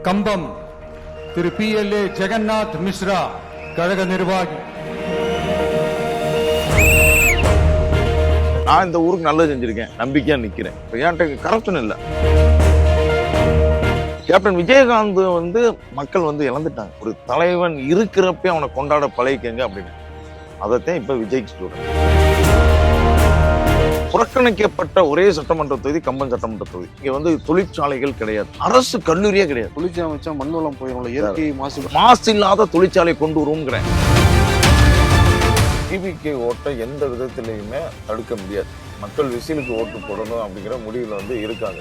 கம்பம் திரு PLA Jagannath Mishra கழக நிர்வாகி. நான் இந்த ஊருக்கு நல்லது செஞ்சிருக்கேன், நம்பிக்கையா நிக்கிறேன். என்கிட்ட கரப்ஷன் இல்லை. கேப்டன் விஜயகாந்த் மக்கள் இழந்துட்டாங்க. ஒரு தலைவன் இருக்கிறப்ப அவனை கொண்டாட பழகிக்கங்க அப்படின்னு. அதைத்தான் இப்ப விஜய்க்கு சொல்றேன். புறக்கணிக்கப்பட்ட ஒரே சட்டமன்ற தொகுதி கம்பம் சட்டமன்ற தொகுதி. இங்க தொழிற்சாலைகள் கிடையாது, அரசு கல்லூரியே கிடையாது. தொழிற்சாலை வச்சா மண் வளம் போயிடும், இயற்கை மாசு இல்லாத தொழிற்சாலை கொண்டு வருவோங்கிறேன். டிவிக்கு ஓட்டை எந்த விதத்திலையுமே தடுக்க முடியாது. மக்கள் விசிலுக்கு ஓட்டு போடணும் அப்படிங்கிற முடிவுல இருக்காங்க.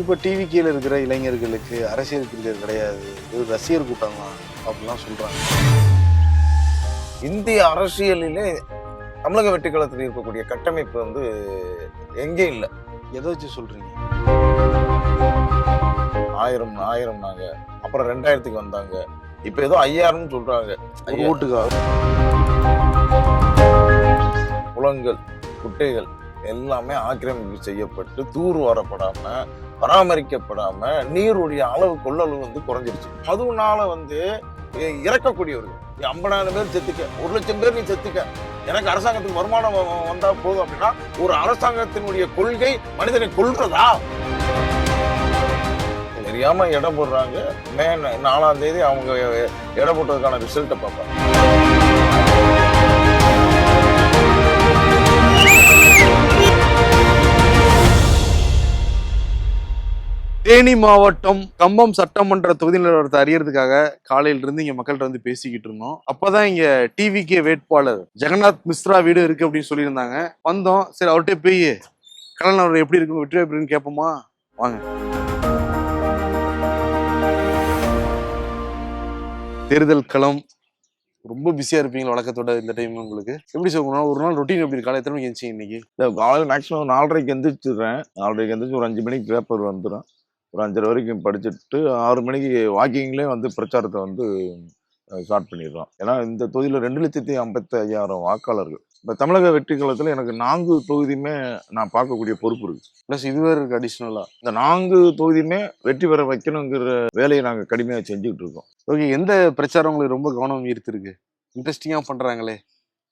இப்போ டிவி கீழே இருக்கிற இளைஞர்களுக்கு அரசியல் கிரிக்கெட் கிடையாது, இது ரசிகர் கூட்டம் தான் அப்படிலாம் சொல்றாங்க. இந்திய அரசியலிலே தமிழக வெற்றிக்களத்தில் இருக்கக்கூடிய கட்டமைப்பு எங்கே இல்லை. எதை வச்சு சொல்றீங்க? 1000 நாங்க, அப்புறம் 2000க்கு வந்தாங்க, இப்ப ஏதோ 5000 சொல்றாங்க. ஓட்டுக்காக குளங்கள் குட்டைகள் எல்லாமே ஆக்கிரமிப்பு செய்யப்பட்டு தூர் வரப்படாம பராமரிக்கப்படாம நீருடைய அளவு கொள்ளளவு குறைஞ்சிருச்சு. அதுனால இறக்கக்கூடியவர்கள் 50,000 பேர் செத்துக்க, 1,00,000 பேர் நீ செத்துக்க, எனக்கு அரசாங்கத்துக்கு வருமானம் வந்தா போதும் அப்படின்னா ஒரு அரசாங்கத்தினுடைய கொள்கை மனிதனை கொல்றதா? தெரியாம இடம் போடுறாங்க. மே 4ஆம் தேதி அவங்க இடம் போட்டதுக்கான ரிசல்ட்டை பார்ப்பாங்க. தேனி மாவட்டம் கம்பம் சட்டமன்ற தொகுதி நிலவரத்தை அறியறதுக்காக காலையில இங்க மக்கள்கிட்ட பேசிக்கிட்டு இருந்தோம். அப்பதான் இங்க டிவிகே வேட்பாளர் ஜெகநாத் மிஸ்ரா வீடு இருக்கு அப்படின்னு சொல்லியிருந்தாங்க. வந்தோம், சரி அவர்கிட்ட போய் கலைஞர் எப்படி இருக்கு, வெற்றி எப்படின்னு கேட்போமா, வாங்க. தேர்தல் களம் ரொம்ப பிஸியா இருப்பீங்க வழக்கத்தோட. இந்த டைம் உங்களுக்கு எப்படி சொல்லணும், ஒரு நாள் ரொட்டீன் எப்படி இருக்கு? எத்தனை மணிக்கு எழுந்திரிங்க இன்னைக்கு? காலையில் மேக்ஸிமம் 4:30க்கு எந்திரிச்சிடுறேன். 4:30க்கு எந்திரிச்சு ஒரு 5 மணிக்கு பேப்பர் வந்துடும். ஒரு 5:30 வரைக்கும் படிச்சுட்டு 6 மணிக்கு வாக்கிங்லேயே பிரச்சாரத்தை ஸ்டார்ட் பண்ணிடுறோம். ஏன்னா இந்த தொகுதியில் 2,55,000 வாக்காளர்கள். இப்போ தமிழக வெற்றி களத்தில் எனக்கு 4 தொகுதியுமே நான் பார்க்கக்கூடிய பொறுப்பு இருக்கு. ப்ளஸ் இது வேறு இருக்கு அடிஷ்னலா. இந்த 4 தொகுதியுமே வெற்றி பெற வைக்கணுங்கிற வேலையை நாங்கள் கடுமையாக செஞ்சுக்கிட்டு இருக்கோம். ஓகே, எந்த பிரச்சாரம் உங்களுக்கு ரொம்ப கவனம் ஈர்த்திருக்கு? இன்ட்ரெஸ்டிங்காக பண்றாங்களே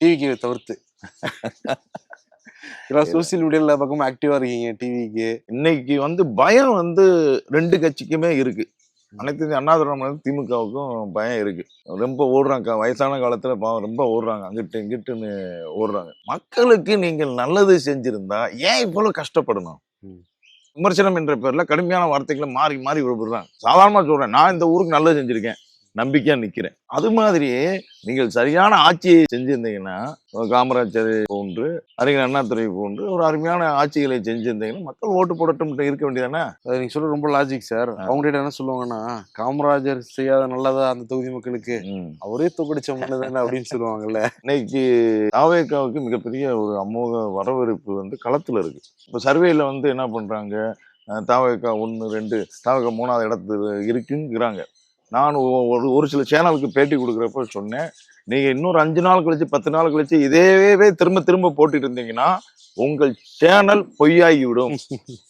டிவிக்கு தவிர்த்து. சோசியல் மீடியால பக்கமா ஆக்டிவா இருக்கீங்க டிவிக்கு. இன்னைக்கு பயம் 2 கட்சிக்குமே இருக்கு. அனைத்து இந்திய அண்ணா திராவிட திமுகவுக்கும் பயம் இருக்கு. ரொம்ப ஓடுறாங்க, வயசான காலத்துல பாவம் ரொம்ப ஓடுறாங்க, அங்கிட்டு இங்கிட்டுன்னு ஓடுறாங்க. மக்களுக்கு நீங்கள் நல்லது செஞ்சிருந்தா ஏன் இவ்வளவு கஷ்டப்படணும்? விமர்சனம் என்ற பேர்ல கடுமையான வார்த்தைகளை மாறி மாறி விடுறாங்க. சாதாரணமா சொல்றேன், நான் இந்த ஊருக்கு நல்லது செஞ்சிருக்கேன், நம்பிக்கையா நிக்கிறேன். அது மாதிரியே நீங்கள் சரியான ஆட்சியை செஞ்சிருந்தீங்கன்னா, காமராஜர் போன்று அறிஞர் அண்ணாதுரை போன்று ஒரு அருமையான ஆட்சிகளை செஞ்சிருந்தீங்கன்னா மக்கள் ஓட்டு போடட்டும் இருக்க வேண்டியதானே? நீங்க சொல்ற ரொம்ப லாஜிக் சார். அவங்ககிட்ட என்ன சொல்லுவாங்கன்னா, காமராஜர் செய்யாத நல்லதா அந்த தொகுதி மக்களுக்கு, அவரே தோக்கடிச்ச மன்னதானே அப்படின்னு சொல்லுவாங்கல்ல. இன்னைக்கு தாவேகாவுக்கு மிகப்பெரிய ஒரு அமோக வரவேற்பு களத்துல இருக்கு. இப்ப சர்வேல என்ன பண்றாங்க, தாவேகா 1, 2, தாவேகா 3ஆவது இடத்துல இருக்குங்கிறாங்க. நான் ஒரு சில சேனலுக்கு பேட்டி கொடுக்குறப்ப சொன்னேன், நீங்க இன்னொரு 5 நாள் கழிச்சு 10 நாள் கழிச்சு இதேவே திரும்ப திரும்ப போட்டுட்டு இருந்தீங்கன்னா உங்கள் சேனல் பொய்யாகி விடும்.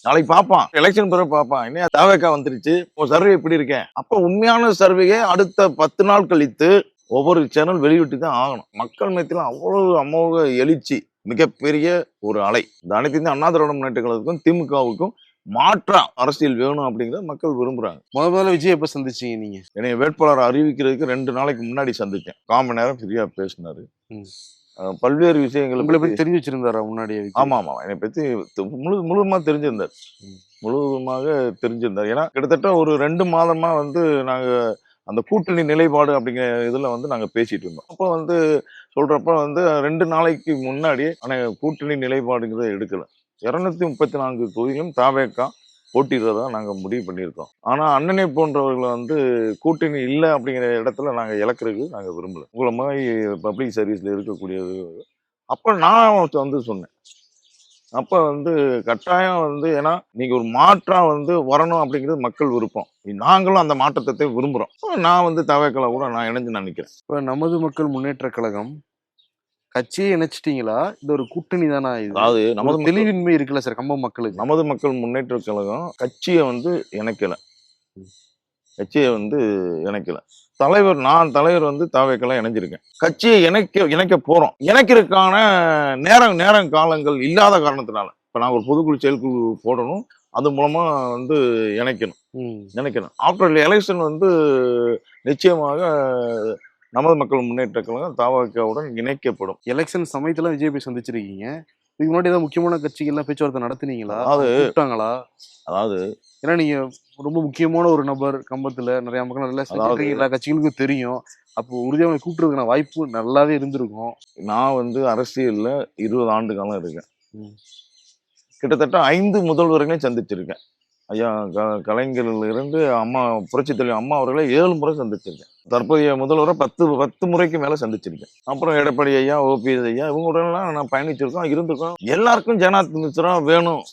நாளைக்கு பார்ப்பான், எலெக்ஷன் பிறகு பார்ப்பான், என்ன தாவேகா வந்துருச்சு, சர்வே எப்படி இருக்கேன். அப்ப உண்மையான சர்வேயை அடுத்த 10 நாள் கழித்து ஒவ்வொரு சேனல் வெளியிட்டு தான் ஆகணும். மக்கள் மத்தியில அவ்வளவு அமோக எழுச்சி, மிகப்பெரிய ஒரு அலை. இந்த அனைத்து இந்திய அண்ணா திராவிட முன்னேற்ற கழகத்துக்கும் திமுகவுக்கும் மாற்றா அரசியல் வேணும் அப்படிங்கிறத மக்கள் விரும்புறாங்க. முதல்ல விஜய் எப்ப சந்திச்சீங்க நீங்க? என்னைய வேட்பாளர் அறிவிக்கிறதுக்கு 2 நாளைக்கு முன்னாடி சந்திச்சேன். 1/4 மணி நேரம் ஃப்ரீயா பேசினாரு. பல்வேறு விஷயங்களை உங்களை பத்தி தெரிஞ்சு வச்சிருந்தாரா முன்னாடி? ஆமா, என்னை பத்தி முழுவதுமா தெரிஞ்சிருந்தார். முழுவதுமாக தெரிஞ்சிருந்தார். ஏன்னா கிட்டத்தட்ட ஒரு 2 மாதமா நாங்க அந்த கூட்டணி நிலைப்பாடு அப்படிங்கிற இதுல நாங்க பேசிட்டு இருந்தோம். அப்போ சொல்றப்ப 2 நாளைக்கு முன்னாடி ஆனா கூட்டணி நிலைப்பாடுங்கிறத எடுக்கல. 234 தொகுதியும் தாவேகா போட்டிடுறதா நாங்க முடிவு பண்ணியிருக்கோம். ஆனா அண்ணனை போன்றவர்களை கூட்டணி இல்லை அப்படிங்கிற இடத்துல நாங்க இழக்கிறதுக்கு நாங்க விரும்பல. உங்களை மாதிரி பப்ளிக் சர்வீஸ்ல இருக்கக்கூடியது. அப்ப நான் சொன்னேன், அப்ப கட்டாயம் ஏன்னா நீங்க ஒரு மாற்றா வரணும் அப்படிங்கிறது மக்கள் விருப்பம். நாங்களும் அந்த மாற்றத்தை விரும்புறோம். நான் தாவேக்கால கூட நான் இணைஞ்சு நினைக்கிறேன். இப்ப நமது மக்கள் முன்னேற்ற கழகம் கட்சியே இணைச்சிட்டீங்களா? இது ஒரு கூட்டணி தானா இது? அதாவது ஒரு தெளிவின்மை இருக்குல்ல சார் கம்பம் மக்களுக்கு. நமது மக்கள் முன்னேற்ற கழகம் கட்சியை வந்து இணைக்கல. கட்சியை வந்து இணைக்கல. நான் தலைவர் வந்து தாவேக்கெல்லாம் இணைஞ்சிருக்கேன். கட்சியை இணைக்க போறோம். இணைக்கிறதுக்கான நேரம் காலங்கள் இல்லாத காரணத்தினால இப்ப நான் ஒரு பொதுக்குழு செயற்குழு போடணும். அது மூலமா வந்து இணைக்கணும். ஆஃப்டர் எலெக்ஷன் வந்து நிச்சயமாக நமது மக்கள் முன்னேற்ற கழகம் தாவேக்காவுடன் இணைக்கப்படும். எலெக்ஷன் சமயத்துல விஜய் போய் சந்திச்சிருக்கீங்க. இதுக்கு முன்னாடி ஏதாவது முக்கியமான கட்சிகள்லாம் பேச்சுவார்த்தை நடத்துனீங்களா? கூப்பிட்டாங்களா? அதாவது ஏன்னா நீங்க ரொம்ப முக்கியமான ஒரு நபர் கம்பத்துல நிறைய மக்கள் நல்லா செஞ்சிருக்கீங்க. எல்லா கட்சிகளுக்கும் தெரியும். அப்போ உறுதியாக கூட்டுறதுக்கான வாய்ப்பு நல்லாவே இருந்திருக்கும். நான் வந்து அரசியல்ல 20 ஆண்டு காலம் இருக்கேன். கிட்டத்தட்ட 5 முதல்வர்களையும் சந்திச்சிருக்கேன். ஐயா கலைஞரில் இருந்து அம்மா புரட்சி தலைவர் அம்மா அவர்களை 7 முறை சந்திச்சிருக்கேன். தற்போதைய முதல்வரை 10 முறைக்கு மேல சந்திச்சிருக்கேன். அப்புறம் எடப்பாடி ஐயா, ஓபிஎஸ் ஐயா இவங்களுடன்லாம் நான் பயணிச்சிருக்கோம், இருந்திருக்கோம். எல்லாருக்கும் ஜனாத் மிஸ்ரா வேணும்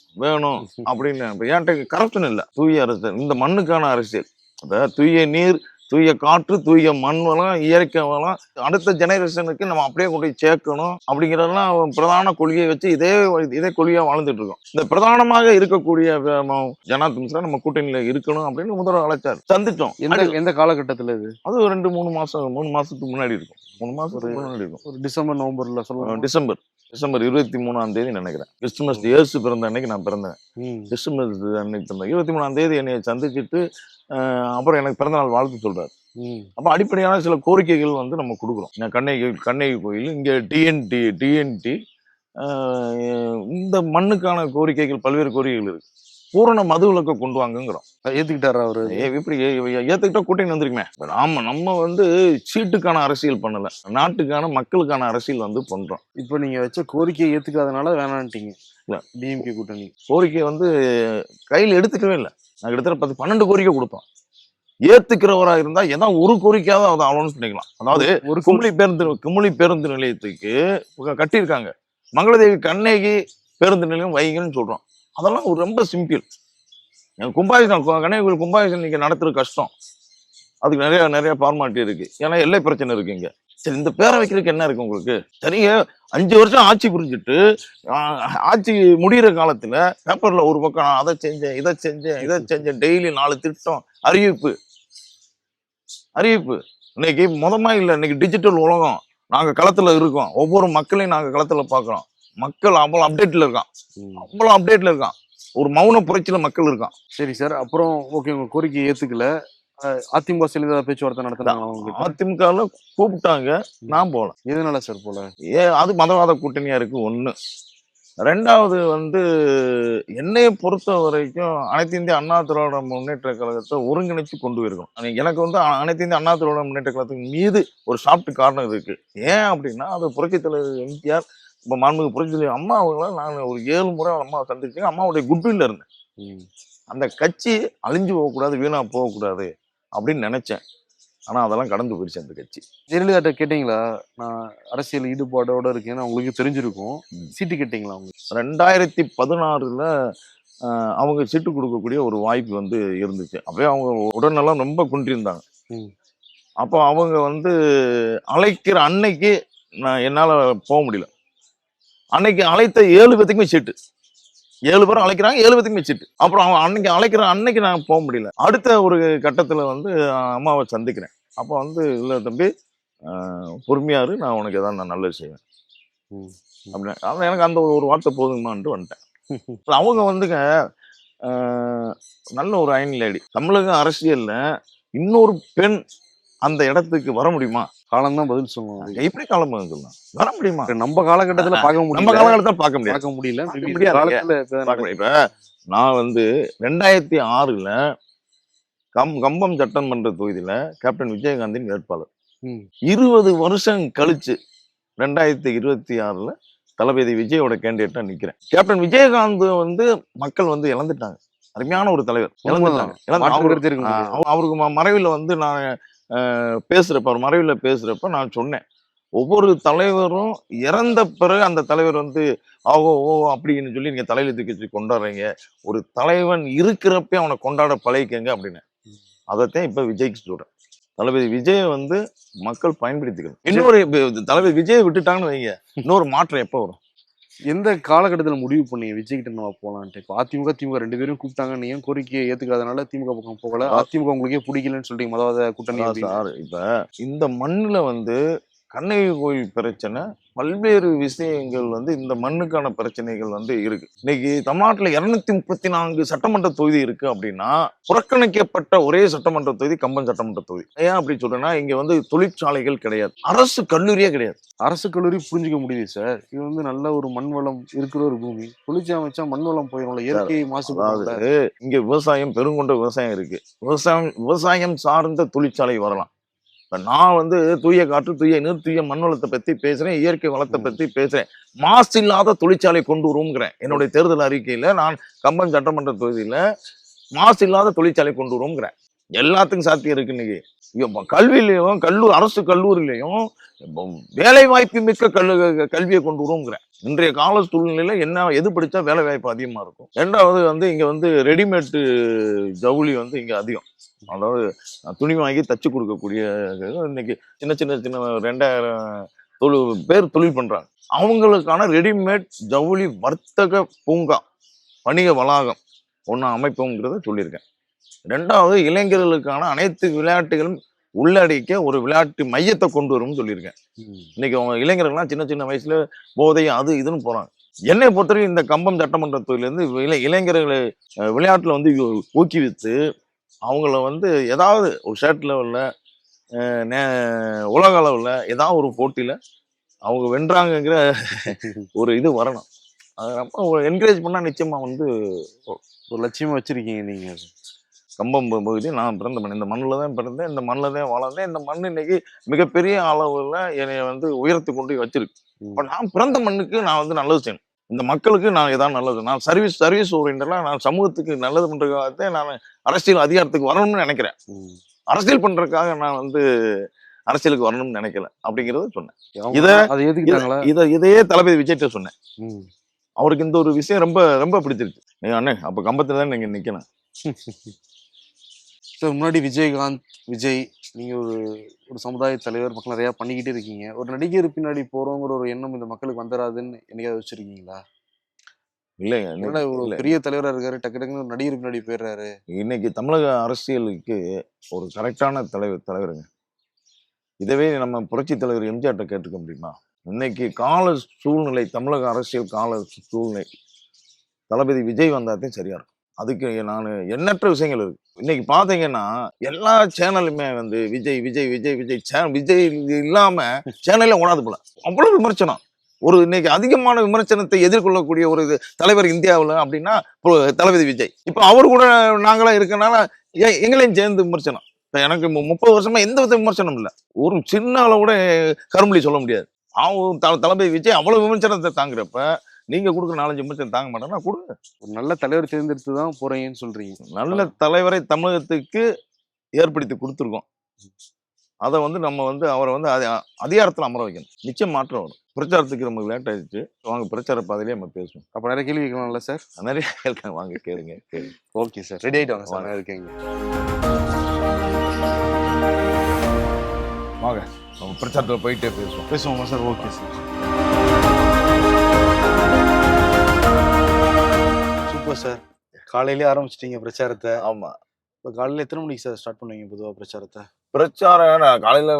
அப்படின்னு. என்கிட்ட கரப்ஷன் இல்லை. தூய அரசியல், இந்த மண்ணுக்கான அரசியல். அப்ப தூய நீர், தூய காற்று, தூய மண் வளம், இயற்கை வளம் அடுத்த ஜெனரேஷனுக்கு நம்ம அப்படியே கொண்டு போய் சேர்க்கணும் அப்படிங்கிறதெல்லாம் பிரதான கொள்கையை வச்சு இதே கொள்கையா வாழ்ந்துட்டு இருக்கோம். இந்த பிரதானமாக இருக்கக்கூடிய ஜனாத் மிஸ்ரா நம்ம கூட்டணியில இருக்கணும் அப்படின்னு முதல்வர் அழைச்சார். சந்திச்சோம். எந்த காலகட்டத்துல இது? அது 2-3 மாசத்துக்கு முன்னாடி இருக்கும். 3 மாசத்துக்கு முன்னாடி இருக்கும். ஒரு டிசம்பர் நவம்பர்ல சொல்லுவாங்க. டிசம்பர் 23ஆம் தேதி நினைக்கிறேன். கிறிஸ்துமஸ் இயேசு பிறந்த அன்னைக்கு நான் பிறந்தேன். கிறிஸ்துமஸ் அன்னைக்கு பிறந்தேன். 23ஆம் தேதி என்னை சந்திச்சுட்டு அப்புறம் எனக்கு பிறந்தநாள் வாழ்த்து சொல்றாரு. அப்ப அடிப்படையான சில கோரிக்கைகள் வந்து நம்ம கொடுக்குறோம். கண்ணகி கோயில், இங்க டிஎன்டி இந்த மண்ணுக்கான கோரிக்கைகள், பல்வேறு கோரிக்கைகள் இருக்கு. பூரண மதுவிலக்க கொண்டு வாங்குங்கிறோம். ஏத்துக்கிட்டாரா அவரு? எப்படி ஏத்துக்கிட்டா கூட்டணி வந்துருக்குமே. நம்ம வந்து சீட்டுக்கான அரசியல் பண்ணல, நாட்டுக்கான மக்களுக்கான அரசியல் வந்து பண்றோம். இப்ப நீங்க வச்ச கோரிக்கையை ஏத்துக்காதனால வேணான்ட்டீங்க. டிஎம்கே கூட்டணி கோரிக்கை வந்து கையில் எடுத்துக்கவே இல்லை. நான் கிட்டத்தட்ட 12 கோரிக்கை கொடுத்தோம். ஏத்துக்கிறவரா இருந்தா ஏதாவது ஒரு கோரிக்கையாவது அதை அலோன்ஸ் பண்ணிக்கலாம். அதாவது ஒரு குமுளி பேருந்து நிலையத்துக்கு கட்டியிருக்காங்க. மங்களதேவி கண்ணகி பேருந்து நிலையம் வைங்கன்னு சொல்றோம். அதெல்லாம் ஒரு ரொம்ப சிம்பிள். கும்பாபிஷேகம், கண்ணகி கோயில் கும்பாபிஷேகம் நீங்க நடத்துறது கஷ்டம். அதுக்கு நிறைய ஃபார்மாலிட்டி இருக்கு. ஏன்னா எல்லை பிரச்சனை இருக்கு இங்க. சரி, இந்த பேரை வைக்கிறதுக்கு என்ன இருக்கு உங்களுக்கு? சரிங்க, 5 வருஷம் ஆட்சி புரிஞ்சுட்டு ஆட்சி முடிகிற காலத்துல பேப்பர்ல ஒரு பக்கம் நான் அதை செஞ்சேன், இதை செஞ்சேன், டெய்லி 4 திட்டம், அறிவிப்பு. இன்னைக்கு மொதமா இல்லை, இன்னைக்கு டிஜிட்டல் உலகம். நாங்க களத்துல இருக்கோம். ஒவ்வொரு மக்களையும் நாங்க களத்துல பாக்குறோம். மக்கள் அவ்வளவு அப்டேட்ல இருக்கான். ஒரு மௌன புரட்சியில மக்கள் இருக்கான். சரி சார், அப்புறம் ஓகே, உங்க கோரிக்கையை ஏத்துக்கல. அதிமுக ஏதாவது பேச்சுவார்த்தை நடத்தினாங்க? அதிமுக கூப்பிட்டாங்க, நான் போல. எதனால சார் போல? அது மதவாத கூட்டணியா இருக்கு ஒண்ணு. 2வது வந்து என்னைய பொறுத்த வரைக்கும் அனைத்து இந்திய அண்ணா திராவிட முன்னேற்ற கழகத்தை ஒருங்கிணைச்சு கொண்டு போயிருக்கணும். எனக்கு வந்து அனைத்து இந்திய அண்ணா திராவிட முன்னேற்ற கழகத்துக்கு மீது ஒரு சாஃப்ட் காரணம் இருக்கு. ஏன் அப்படின்னா, அது புரட்சித் தலைவர் எம்ஜிஆர், இப்ப மாண்புமிகு புரட்சித் தலைவர் அம்மா அவங்கள நான் ஒரு 7 முறை அம்மாவை சந்திச்சேன். அம்மாவுடைய குட்வில்ல இருந்தேன். அந்த கட்சி அழிஞ்சு போகக்கூடாது, வீணா போகக்கூடாது அப்படின்னு நினைச்சேன். ஆனா அதெல்லாம் கடந்து போயிடுச்சு அந்த கட்சி. ஜெயலலிதா கேட்டீங்களா? நான் அரசியல் ஈடுபாடோட இருக்கேன்னு உங்களுக்கு தெரிஞ்சிருக்கும். சீட்டு கேட்டீங்களா? அவங்க 2016ல அவங்க சீட்டு கொடுக்கக்கூடிய ஒரு வாய்ப்பு வந்து இருந்துச்சு. அப்பவே அவங்க உடனெல்லாம் ரொம்ப குன்றிருந்தாங்க. அப்போ அவங்க வந்து அழைக்கிற அன்னைக்கு என்னால போக முடியல. அன்னைக்கு அழைத்த 7 பேத்துக்குமே சீட்டு. 7 பேரும் அழைக்கிறாங்க, 7 பேத்துக்குமே சீட்டு. அப்புறம் அவன் அன்னைக்கு நான் போக முடியல. அடுத்த ஒரு கட்டத்துல வந்து அம்மாவை சந்திக்கிறேன். அப்போ வந்து இல்லை தம்பி, பொறுமையாரு, நான் உனக்கு ஏதாவது நான் நல்லது செய்வேன் அப்படின்னு. எனக்கு அந்த ஒரு வார்த்தை போதுமான்ட்டு வந்துட்டேன். அவங்க வந்துங்க நல்ல ஒரு அயன் லேடி. தமிழக அரசியல்ல இன்னொரு பெண் அந்த இடத்துக்கு வர முடியுமா? காலம் தான் பதில் சொல்லுவோம். எப்படி காலம் பதில் சொல்லலாம்? வர முடியுமா? நம்ம காலகட்டத்துல பார்க்க முடியும். நம்ம காலகட்டத்தில் பார்க்க முடியல. இப்ப நான் வந்து 2006ல கம்பம் சட்டமன்ற தொகுதியில கேப்டன் விஜயகாந்தின் வேட்பாளர். 20 வருஷம் கழிச்சு 2026ல தளபதி விஜயோட கேண்டிடேட்டா நிக்கிறேன். கேப்டன் விஜயகாந்த் வந்து மக்கள் வந்து இழந்துட்டாங்க. அருமையான ஒரு தலைவர். அவருக்கு மறைவில் வந்து நான் அவர் மறைவில் பேசுறப்ப நான் சொன்னேன், ஒவ்வொரு தலைவரும் இறந்த பிறகு அந்த தலைவர் வந்து ஓ அப்படின்னு சொல்லி நீங்க தலையில தூக்கி கொண்டாடுறீங்க. ஒரு தலைவன் இருக்கிறப்ப அவனை கொண்டாட பழகிக்கங்க அப்படின்னு. அதைத்தான் இப்ப விஜய்க்கு சொல்றேன். தளபதி விஜயை வந்து மக்கள் பயன்படுத்திக்கணும். இன்னொரு தளபதி விஜயை விட்டுட்டாங்கன்னு வைங்க, இன்னொரு மாற்றம் எப்போ வரும்? எந்த காலகட்டத்துல முடிவு பண்ணீங்க விஜய் கிட்ட நம்ம போலான்ட்டு? இப்போ அதிமுக திமுக 2 பேரும் கூப்பிட்டாங்க, நீங்க கோரிக்கையை ஏத்துக்காதனால திமுக பக்கம் போகல, அதிமுக உங்களுக்கே பிடிக்கலன்னு சொல்லிட்டீங்க முதல்ல கூட்டணி அப்படின்னு. சார், இப்ப இந்த மண்ணுல வந்து கண்ணகி கோயில் பிரச்சனை, பல்வேறு விஷயங்கள் வந்து இந்த மண்ணுக்கான பிரச்சனைகள் வந்து இருக்கு. இன்னைக்கு தமிழ்நாட்டுல 234 சட்டமன்ற தொகுதி இருக்கு அப்படின்னா, புறக்கணிக்கப்பட்ட ஒரே சட்டமன்ற தொகுதி கம்பம் சட்டமன்ற தொகுதி. ஏன் அப்படி சொல்றேன்னா, இங்க வந்து தொழிற்சாலைகள் கிடையாது, அரசு கல்லூரியே கிடையாது. அரசு கல்லூரி புரிஞ்சுக்க முடியுது சார். இது வந்து நல்ல ஒரு மண் வளம் இருக்கிற ஒரு பூமி. தொழிற்சாலை வச்சா மண் வளம் போயிடும்ல, இயற்கை மாசு. அதாவது இங்க விவசாயம், பெருங்கொண்ட விவசாயம் இருக்கு. விவசாயம் சார்ந்த தொழிற்சாலை வரலாம். இப்ப நான் வந்து தூய காற்று, தூய நீர், தூய மண் வளத்தை பத்தி பேசுறேன், இயற்கை வளத்தை பத்தி பேசுறேன். மாசு இல்லாத தொழிற்சாலை கொண்டு வருவோங்கிறேன். என்னுடைய தேர்தல் அறிக்கையில நான் கம்பம் சட்டமன்ற தொகுதியில மாசு இல்லாத தொழிற்சாலை கொண்டு வருவோங்கிறேன். எல்லாத்துக்கும் சாத்தியம் இருக்கு. இன்னைக்கு கல்வியிலையும் அரசு கல்லூரியிலையும் வேலை வாய்ப்பு மிக்க கல்வியை கொண்டு வருவோங்கிறேன். இன்றைய கால சூழ்நிலையில எது படிச்சா வேலை வாய்ப்பு அதிகமா இருக்கும். ரெண்டாவது வந்து இங்க வந்து ரெடிமேட் ஜவுளி வந்து இங்க அதிகம். அதாவது துணி வாங்கி தச்சு கொடுக்கக்கூடிய இன்னைக்கு சின்ன சின்ன சின்ன 2000 பேர் தொழில் பண்றாங்க. அவங்களுக்கான ரெடிமேட் ஜவுளி வர்த்தக பூங்கா, வணிக வளாகம் ஒன்று அமைப்போங்கிறத சொல்லியிருக்கேன். ரெண்டாவது, இளைஞர்களுக்கான அனைத்து விளையாட்டுகளும் உள்ளடக்கிய ஒரு விளையாட்டு மையத்தை கொண்டு வரும்னு சொல்லியிருக்கேன். இன்னைக்கு அவங்க இளைஞர்கள்லாம் சின்ன சின்ன வயசுல போதை அது இதுன்னு போறாங்க. என்னை பொறுத்தவரைக்கும் இந்த கம்பம் சட்டமன்ற தொகுதியிலேருந்து இளைஞர்களை விளையாட்டுல வந்து ஊக்குவித்து அவங்கள வந்து ஏதாவது ஒரு ஸ்டேட் லெவலில், உலக அளவில் ஏதாவது ஒரு போட்டியில் அவங்க வென்றாங்கங்கிற ஒரு இது வரணும். அதை நம்ம என்கரேஜ் பண்ணால் நிச்சயமாக வந்து ஒரு லட்சியமாக வச்சுருக்கீங்க நீங்கள். கம்பம் பகுதி நான் பிறந்த மண், இந்த மண்ணில் தான் பிறந்தேன், இந்த மண்ணில் தான் வளர்ந்தேன். இந்த மண் இன்னைக்கு மிகப்பெரிய அளவில் என்னை வந்து உயர்த்தி கொண்டு வச்சிருக்கு. இப்போ நான் பிறந்த மண்ணுக்கு நான் வந்து நல்லது செய்யணும். இந்த மக்களுக்கு நான் ஏதாவது நல்லது, நான் சர்வீஸ் ஓரியன்டெல்லாம் நான் சமூகத்துக்கு நல்லது பண்றதுக்காகத்தே நான் அரசியல் அதிகாரத்துக்கு வரணும்னு நினைக்கிறேன். அரசியல் பண்றதுக்காக நான் வந்து அரசியலுக்கு வரணும்னு நினைக்கல அப்படிங்கறத சொன்னேன். இதையே தளபதி விஜய்கிட்ட சொன்னேன். அவருக்கு இந்த ஒரு விஷயம் ரொம்ப ரொம்ப பிடிச்சிருக்கு. அண்ணே, அப்ப கம்பத்துல தான் நீங்க நிக்கணும். முன்னாடி விஜயகாந்த், விஜய், நீங்க ஒரு சமுதாய தலைவர், மக்கள் நிறைய பண்ணிக்கிட்டே இருக்கீங்க. ஒரு நடிகர் பின்னாடி போறோங்கிற ஒரு எண்ணம் இந்த மக்களுக்கு வந்துடாதுன்னு என்னைக்காவது வச்சிருக்கீங்களா? இல்லைங்க, ஒரு பெரிய தலைவரா இருக்காரு, டக்கு டக்குன்னு ஒரு நடிகர் பின்னாடி போயிடுறாரு. இன்னைக்கு தமிழக அரசியலுக்கு ஒரு கரெக்டான தலைவருங்க. இதவே நம்ம புரட்சி தலைவர் எம்ஜிஆர்ட்ட கேட்டுக்க முடியுமா? இன்னைக்கு கால சூழ்நிலை, தமிழக அரசியல் கால சூழ்நிலை தளபதி விஜய் வந்தாதான் சரியா இருக்கும். அதுக்கு நான் எண்ணற்ற விஷயங்கள் இருக்கு. இன்னைக்கு பாத்தீங்கன்னா எல்லா சேனலுமே வந்து விஜய் விஜய் விஜய் விஜய் விஜய் இல்லாம சேனல்ல ஓடாது போல. அவ்வளவு விமர்சனம். இன்னைக்கு அதிகமான விமர்சனத்தை எதிர்கொள்ளக்கூடிய ஒரு தலைவர் இந்தியாவில் அப்படின்னா தளபதி விஜய். இப்ப அவர் கூட நாங்களா இருக்கனால எங்களையும் சேர்ந்து விமர்சனம். இப்ப எனக்கு 30 வருஷமா எந்த வித விமர்சனம் இல்லை. ஒரு சின்ன அளவு கூட கரும்புலி சொல்ல முடியாது. தளபதி விஜய் அவ்வளவு விமர்சனத்தை தாங்குறப்ப நீங்க கொடுக்குற 4-5 விமர்சனம் தாங்க மாட்டேன்னா கொடுங்க. ஒரு நல்ல தலைவர் தேர்ந்தெடுத்து தான் போறீங்கன்னு சொல்றீங்க. நல்ல தலைவரை தமிழகத்துக்கு ஏற்படுத்தி கொடுத்துருக்கோம். அதை வந்து நம்ம வந்து அவரை வந்து அதிகாரத்தில் அமர வைக்கணும். நிச்சயம் மாற்றம் வரும். பிரச்சாரத்துக்கு நமக்கு லேட் ஆயிடுச்சு. வாங்க பிரச்சார பாதையிலே நம்ம பேசுவோம். அப்ப நிறைய கேள்வி கேட்கலாம்ல சார்? நிறைய கேட்க வாங்க, கேளுங்க. ஓகே சார், ரெடி ஆயிட்டு வாங்க சார். இருக்கீங்க, வாங்க நம்ம பிரச்சாரத்தில் போயிட்டே பேசுவோமா sir? Okay sir, super sir. காலையிலேயே ஆரம்பிச்சிட்டீங்க பிரச்சாரத்தை? ஆமா. இப்போ காலையில் எத்தனை மணிக்கு சார் ஸ்டார்ட் பண்ணுவீங்க பொதுவாக பிரச்சாரத்தை? பிரச்சாரம் நான் காலையில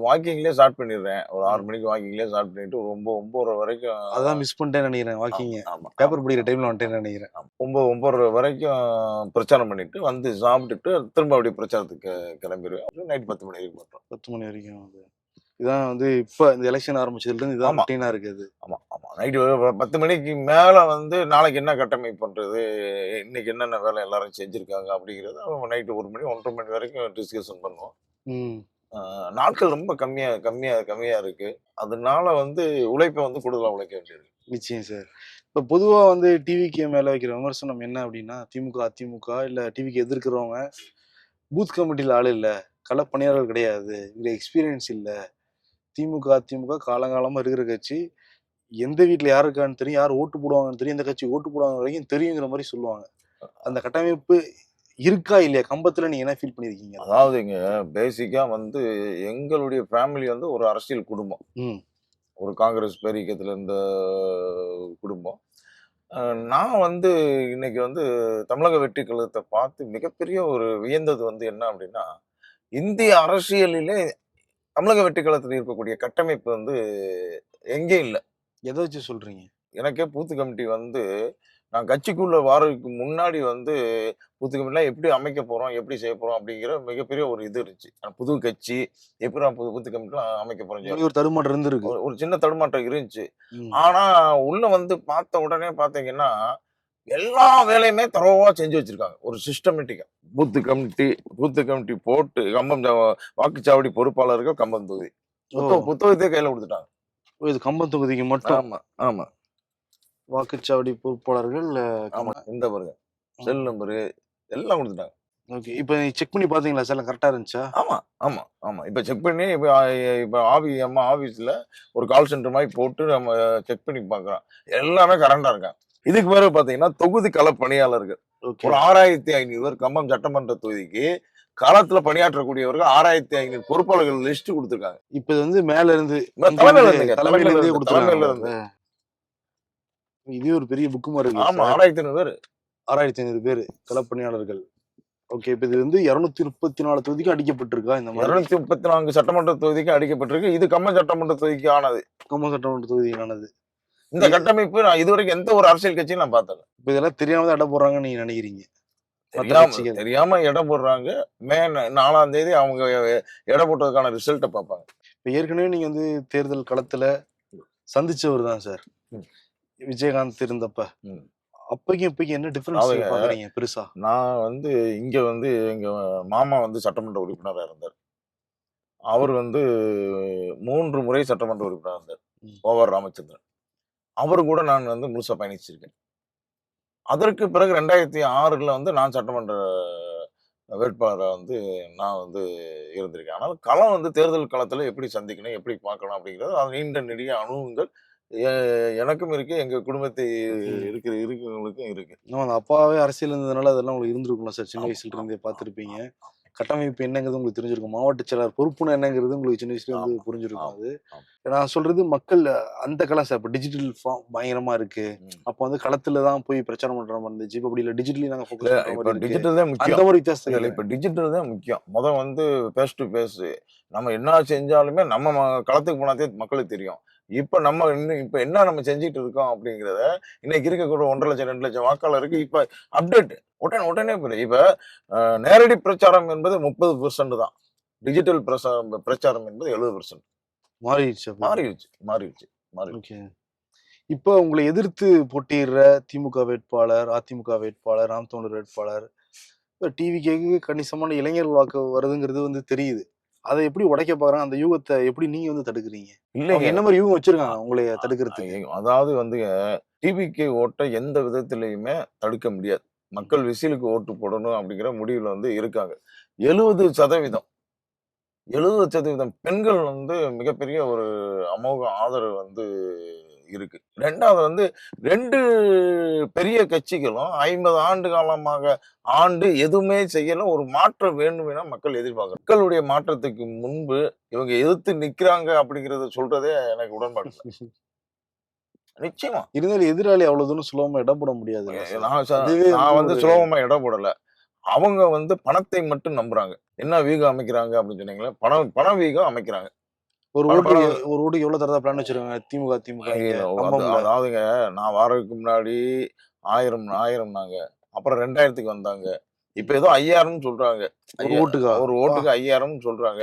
வாக்கிங்லேயே ஸ்டார்ட் பண்ணிடுறேன். ஒரு 6 மணிக்கு வாக்கிங்லேயே ஸ்டார்ட் பண்ணிட்டு ஒரு 9-9:30 வரைக்கும். அதான் மிஸ் பண்ணிட்டேன்னு நினைக்கிறேன். வாக்கிங் பேப்பர் படிக்கிற டைம்ல வந்துட்டேன்னு நினைக்கிறேன். 9-9:30 வரைக்கும் பிரச்சாரம் பண்ணிட்டு வந்து சாப்பிட்டுட்டு திரும்ப அப்படியே பிரச்சாரத்துக்கு கிளம்பிடுவேன். நைட் 10 மணி வரைக்கும் பார்த்தோம். 10 மணி வரைக்கும். இதான் வந்து இப்போ இந்த எலெக்ஷன் ஆரம்பிச்சதுலேருந்து இதான் ரொட்டீனா இருக்குது. ஆமா ஆமா. நைட்டு 10 மணிக்கு மேல வந்து நாளைக்கு என்ன கட்டமைப்பு பண்றது, இன்னைக்கு என்னென்ன வேலை எல்லாரும் செஞ்சிருக்காங்க அப்படிங்கிறது நைட்டு 1 மணி 1:30 மணி வரைக்கும் டிஸ்கஷன் பண்ணுவோம். நாட்கள் ரொம்ப கம்மியா இருக்கு. அதனால வந்து உழைப்பை வந்து கூடுதலா உழைக்க வேண்டியது. நிச்சயம் சார். இப்போ பொதுவாக வந்து டிவிக்கு மேலே வைக்கிற விமர்சனம் என்ன அப்படின்னா, திமுக அதிமுக இல்லை டிவிக்கு எதிர்க்கிறவங்க பூத் கமிட்டியில் ஆள் இல்லை, களப்பணியாளர்கள் கிடையாது, இங்கே எக்ஸ்பீரியன்ஸ் இல்லை, திமுக அதிமுக காலங்காலமாக இருக்கிற கட்சி, எந்த வீட்டில் யார் இருக்கான்னு தெரியும், யார் ஓட்டு போடுவாங்கன்னு தெரியும், எந்த கட்சி ஓட்டு போடுவாங்க வரைக்கும் தெரியுங்கிற மாதிரி சொல்லுவாங்க. அந்த கட்டமைப்பு இருக்கா இல்லையா? கம்பத்துல நீங்க என்ன ஃபீல் பண்ணிருக்கீங்க? அதாவதுங்க பேசிக்கா வந்து எங்களுடைய ஃபேமிலி வந்து ஒரு அரசியல் குடும்பம். ம். ஒரு காங்கிரஸ் பேரியக்கத்துல இருந்த குடும்பம். அ நான் வந்து இன்னைக்கு வந்து தமிழக வெற்றி கழகத்த பார்த்து மிகப்பெரிய ஒரு வியந்தது வந்து என்ன அப்டின்னா, இந்திய அரசியலிலே தமிழக வெற்றி கழகத்துல இருக்கக்கூடிய கட்டமைப்பு வந்து எங்கேயும் இல்ல. எத வச்சு சொல்றீங்க? எனக்கே பூத் கமிட்டி வந்து நான் கட்சிக்குள்ள வாரதுக்கு முன்னாடி வந்து பூத் கமிட்டிலாம் எப்படி அமைக்க போறோம், எப்படி செய்ய போறோம் அப்படிங்கிற மிகப்பெரிய ஒரு இது இருந்துச்சு. புது கட்சி எப்படிடா பூத் கமிட்டிலாம் அமைக்க போறோம் உங்களுக்கு ஒரு தடுமாற்றம் இருந்திருக்கு. ஒரு ஒரு சின்ன தடுமாற்றம் இருந்துச்சு. ம். ஆனா உள்ள வந்து பார்த்த உடனே பார்த்தீங்கன்னா, எல்லா வேலையுமே தரோவா செஞ்சு வச்சிருக்காங்க. ஒரு சிஸ்டமேட்டிக்கா. பூத் கமிட்டி போட்டு வாக்குச்சாவடி பொறுப்பாளர்கள் கம்பம் தொகுதி. ஓ! புத்தகத்தையே கையில குடுத்துட்டாங்க. இது கம்பம் தொகுதிக்கு மட்டும். ஆமா, ஆமா, வாக்குச்சாவடி பொறுப்பாளர்கள் ஆமா. இந்த பாருங்க. செல் நம்பரு எல்லாம் குடுத்துட்டாங்க. ஓகே. இப்ப நீங்க செக் பண்ணி பார்த்தீங்களா சார்? எல்லாம் கரெக்ட்டா இருந்துச்சா? ஆமா, ஆமா, ஆமா. இப்ப செக் பண்ணி இப்ப நம்ம ஆபீஸ்ல ஒரு கால் சென்டர் மாரி போட்டு நம்ம செக் பண்ணி பார்க்குறோம். எல்லாமே கரண்டா இருக்காங்க. இதுக்கு பிறகு பார்த்தீங்கன்னா, தொகுதி கள பணியாளர்கள் ஓகே. ஒரு 6500 பேர் கம்பம் சட்டமன்ற தொகுதிக்கு களத்துல பணியாற்றக்கூடியவர்கள் 6500 பொறுப்பாளர்கள் லிஸ்ட் குடுத்துருக்காங்க. இப்ப இது வந்து மேல இருந்து தலைமையில இருந்துங்க. தலைமையில இருந்தே தலைமையில குடுத்துருக்காங்க. இருந்து. இதே ஒரு பெரிய புக் மாரி இருக்கு ஆமா, சார். 6500 பேரு. 6500 பேரு களப்பணியாளர்கள். ஓகே. இப்ப இது வந்து 234 தொகுதிக்கும் அடிக்கப்பட்டிருக்கா இந்த மாதிரி? 234 சட்டமன்ற தொகுதிக்கு அடிக்கப்பட்டிருக்கு. இது கம்பம் சட்டமன்ற தொகுதிக்கு ஆனது. கம்பம் சட்டமன்ற தொகுதியிலானது. இந்த கட்டமைப்பு நான் இதுவரைக்கும் எந்த ஒரு அரசியல் கட்சியும் நான் பார்த்தது. இப்ப இதெல்லாம் தெரியாம தான் இட போடுறாங்கன்னு நீங்க நினைக்கிறீங்க? மத்த கட்சிகள். தெரியாம எடை போடுறாங்க. மே 4ஆம் தேதி அவங்க எடை போட்டதுக்கான ரிசல்ட்ட பார்ப்பாங்க. இப்ப ஏற்கனவே நீங்க வந்து தேர்தல் களத்துல சந்திச்சவர் தான் சார். ம். விஜயகாந்த் இருந்தப்ப. ம். அப்பைக்கும் இப்பைக்கும் என்ன டிஃபரன்ஸ் அவங்க பாக்குறீங்க பெருசா? நான் வந்து இங்க வந்து எங்க மாமா வந்து சட்டமன்ற உறுப்பினரா இருந்தார். அவர் வந்து 3 முறை சட்டமன்ற உறுப்பினரா இருந்தார். ம். ஓ.ஆர். ராமச்சந்திரன். அவரு கூட நான் வந்து முழுசா பயணிச்சிருக்கேன். அதற்கு பிறகு 2006ல வந்து நான் சட்டமன்ற வேட்பாளரா வந்து நான் வந்து இருந்திருக்கேன். ஆனாலும் களம் வந்து தேர்தல் களத்துல எப்படி சந்திக்கணும், எப்படி பார்க்கணும் அப்படிங்கிறது அது நீண்ட நெடிய அனுபவங்கள் எ எனக்கும் இருக்கு. எங்க குடும்பத்தை ம். இருக்கிறவங்களுக்கும் இருக்கு. ஆமா, அந்த அப்பாவே அரசியல் இருந்ததுனால அதெல்லாம் உங்களுக்கு இருந்திருக்கும்ல சார். சின்ன ஆமா, வயசுல ஆமா, இருந்தே ஆமா, பார்த்திருப்பீங்க. ஆமா, கட்டமைப்பு என்னங்கிறது உங்களுக்கு தெரிஞ்சிருக்கும். மாவட்ட செயலாளர் பொறுப்புனா என்னங்கிறது உங்களுக்கு சின்ன வயசுல இருந்து ஆமா, புரிஞ்சிருக்கும் ஆமா, அது. ஆமா. நான் சொல்றது மக்கள் அந்த காலம் சார். இப்ப டிஜிட்டல் ஃபார்ம் பயங்கரமா இருக்கு. ம். அப்ப வந்து களத்துல தான் போய் பிரச்சாரம் பண்ற மாரி இருந்துச்சு. இப்ப அப்படி இல்ல. டிஜிட்டலி நாங்க இல்ல ஃபோக்கஸ் பண்ற இப்ப மாரி இருக்கு. டிஜிட்டல் தான் அந்த முக்கியம். மாரி வித்தியாசத்த இல்ல கேக்குறேன். இப்ப டிஜிட்டல் தான் முக்கியம். வந்து ஃபேஸ் டு ஃபேஸ் நம்ம என்ன செஞ்சாலுமே நம்ம களத்துக்கு போனாதே மக்களுக்கு தெரியும். இப்ப என்ன நம்ம செஞ்சுட்டு இருக்கோம் அப்படிங்கிறத இன்னைக்கு இருக்கக்கூடிய 1,50,000 2,00,000 வாக்காளருக்கு இப்ப அப்டேட் உடனே புரியும். இப்ப நேரடி பிரச்சாரம் என்பது 30% தான். டிஜிட்டல் பிரச்சாரம் என்பது 70%. மாறிடுச்சு அப்ப. மாறிடுச்சு, மாறிடுச்சு, ஓகே. இப்ப உங்களை எதிர்த்து போட்டியிடுற திமுக வேட்பாளர், அதிமுக வேட்பாளர், நாம் தமிழர் வேட்பாளர், இப்ப டிவிகேக்கு கணிசமான இளைஞர்கள் வாக்கு வருதுங்கிறது வந்து தெரியுது. அதை எப்படி உடைக்க பாக்குறாங்க? அந்த யூகத்தை எப்படி நீங்க வந்து தடுக்குறீங்க? அவங்க இல்லைங்க. என்ன மாரி யூகம் வச்சிருக்காங்க உங்களைய தடுக்கிறதுக்கு? அதாவது வந்து டிவிகே ஓட்ட எந்த விதத்திலயுமே தடுக்க முடியாது. மக்கள் விசிலுக்கு ஓட்டு போடணும் அப்படிங்கிற முடிவுல வந்து இருக்காங்க. 70% 70% பெண்கள் வந்து மிகப்பெரிய ஒரு அமோக ஆதரவு வந்து இருக்கு. 2வது வந்து 2 பெரிய கட்சிகளும் 50 ஆண்டு காலமாக எதுவுமே செய்யல. ஒரு மாற்றம் வேண்டும் என மக்கள் எதிர்பார்க்கிறாங்க. மக்களுடைய மாற்றத்துக்கு முன்பு இவங்க எதிர்த்து நிக்கிறாங்க அப்படிங்கிறத சொல்றதே எனக்கு உடன்பாடு இல்ல. நிச்சயமா. இருந்தாலும் எதிராளி அவ்வளவு தூரம் சுலபமா இடம் போட முடியாதுல்ல சார். அதுவே நான் வந்து வந்து ஒரு சுலபமா இடம் போடல. அவங்க வந்து பணத்தை மட்டும் நம்புறாங்க. என்ன வீகம் அமைக்கிறாங்க அப்படின்னு சொன்னீங்களே, பண வீகம் அமைக்கிறாங்க. ஒரு பண ஓட்டுக்கு பணம் ஒரு ஓட்டுக்கு எவ்வளவு தரதா பிளான் வச்சிருக்காங்க? திமுக இங்க கம்பம்ல. அதாவதுங்க நான் வாரதுக்கு முன்னாடி 1000னாங்க. அப்புறம் 2000க்கு வந்தாங்க. இப்ப ஏதோ 5000ன்னு சொல்றாங்க. ஒரு ஓட்டுக்கா? ஒரு ஓட்டுக்கு 5000ன்னு சொல்றாங்க.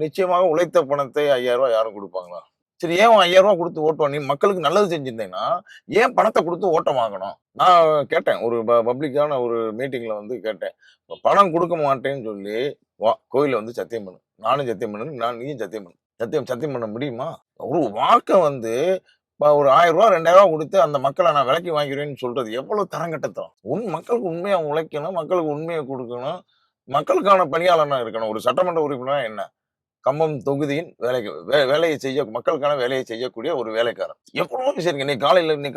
நிச்சயமாக உழைத்த பணத்தை ரூ. 5000 யாரும் குடுப்பாங்களா? சரி ஏன் ரூ. 5000 குடுத்து ஓட்டு வாங்கி மக்களுக்கு நல்லது செஞ்சிருந்தேன்னா, ஏன் பணத்த குடுத்து ஓட்ட வாங்கணும்? நான் கேட்டேன். ஒரு பப்ளிக்கான ஒரு மீட்டிங்ல வந்து கேட்டேன். பணம் குடுக்க மாட்டேன்னு சொல்லி கோயில்ல வந்து சத்தியம் பண்ணு. நானும் சத்தியம் பண்ணேன். நீயும் சத்தியம் பண்ணு. சத்தியம் பண்ண முடியுமா? ஒரு வாக்க வந்து ஒரு ரூ. 1000 ரூ. 2000 குடுத்து அந்த மக்கள நான் விலைக்கு வாங்கிறேன்னு சொல்றது எவ்வளவு தரங்கெட்டத்தனம். மக்களுக்கு உண்மையா உழைக்கணும். மக்களுக்கு உண்மைய குடுக்கணும். மக்களுக்கான பணியாளனா இருக்கணும். ஒரு சட்டமன்ற உறுப்பினரா என்ன? கம்பம் தொகுதியின் வேலையை மக்களுக்கான வேலையை செய்யக்கூடிய ஒரு வேலைக்காரன். எவ்வளவோ விஷயம் இருக்கு. இன்னைக்கு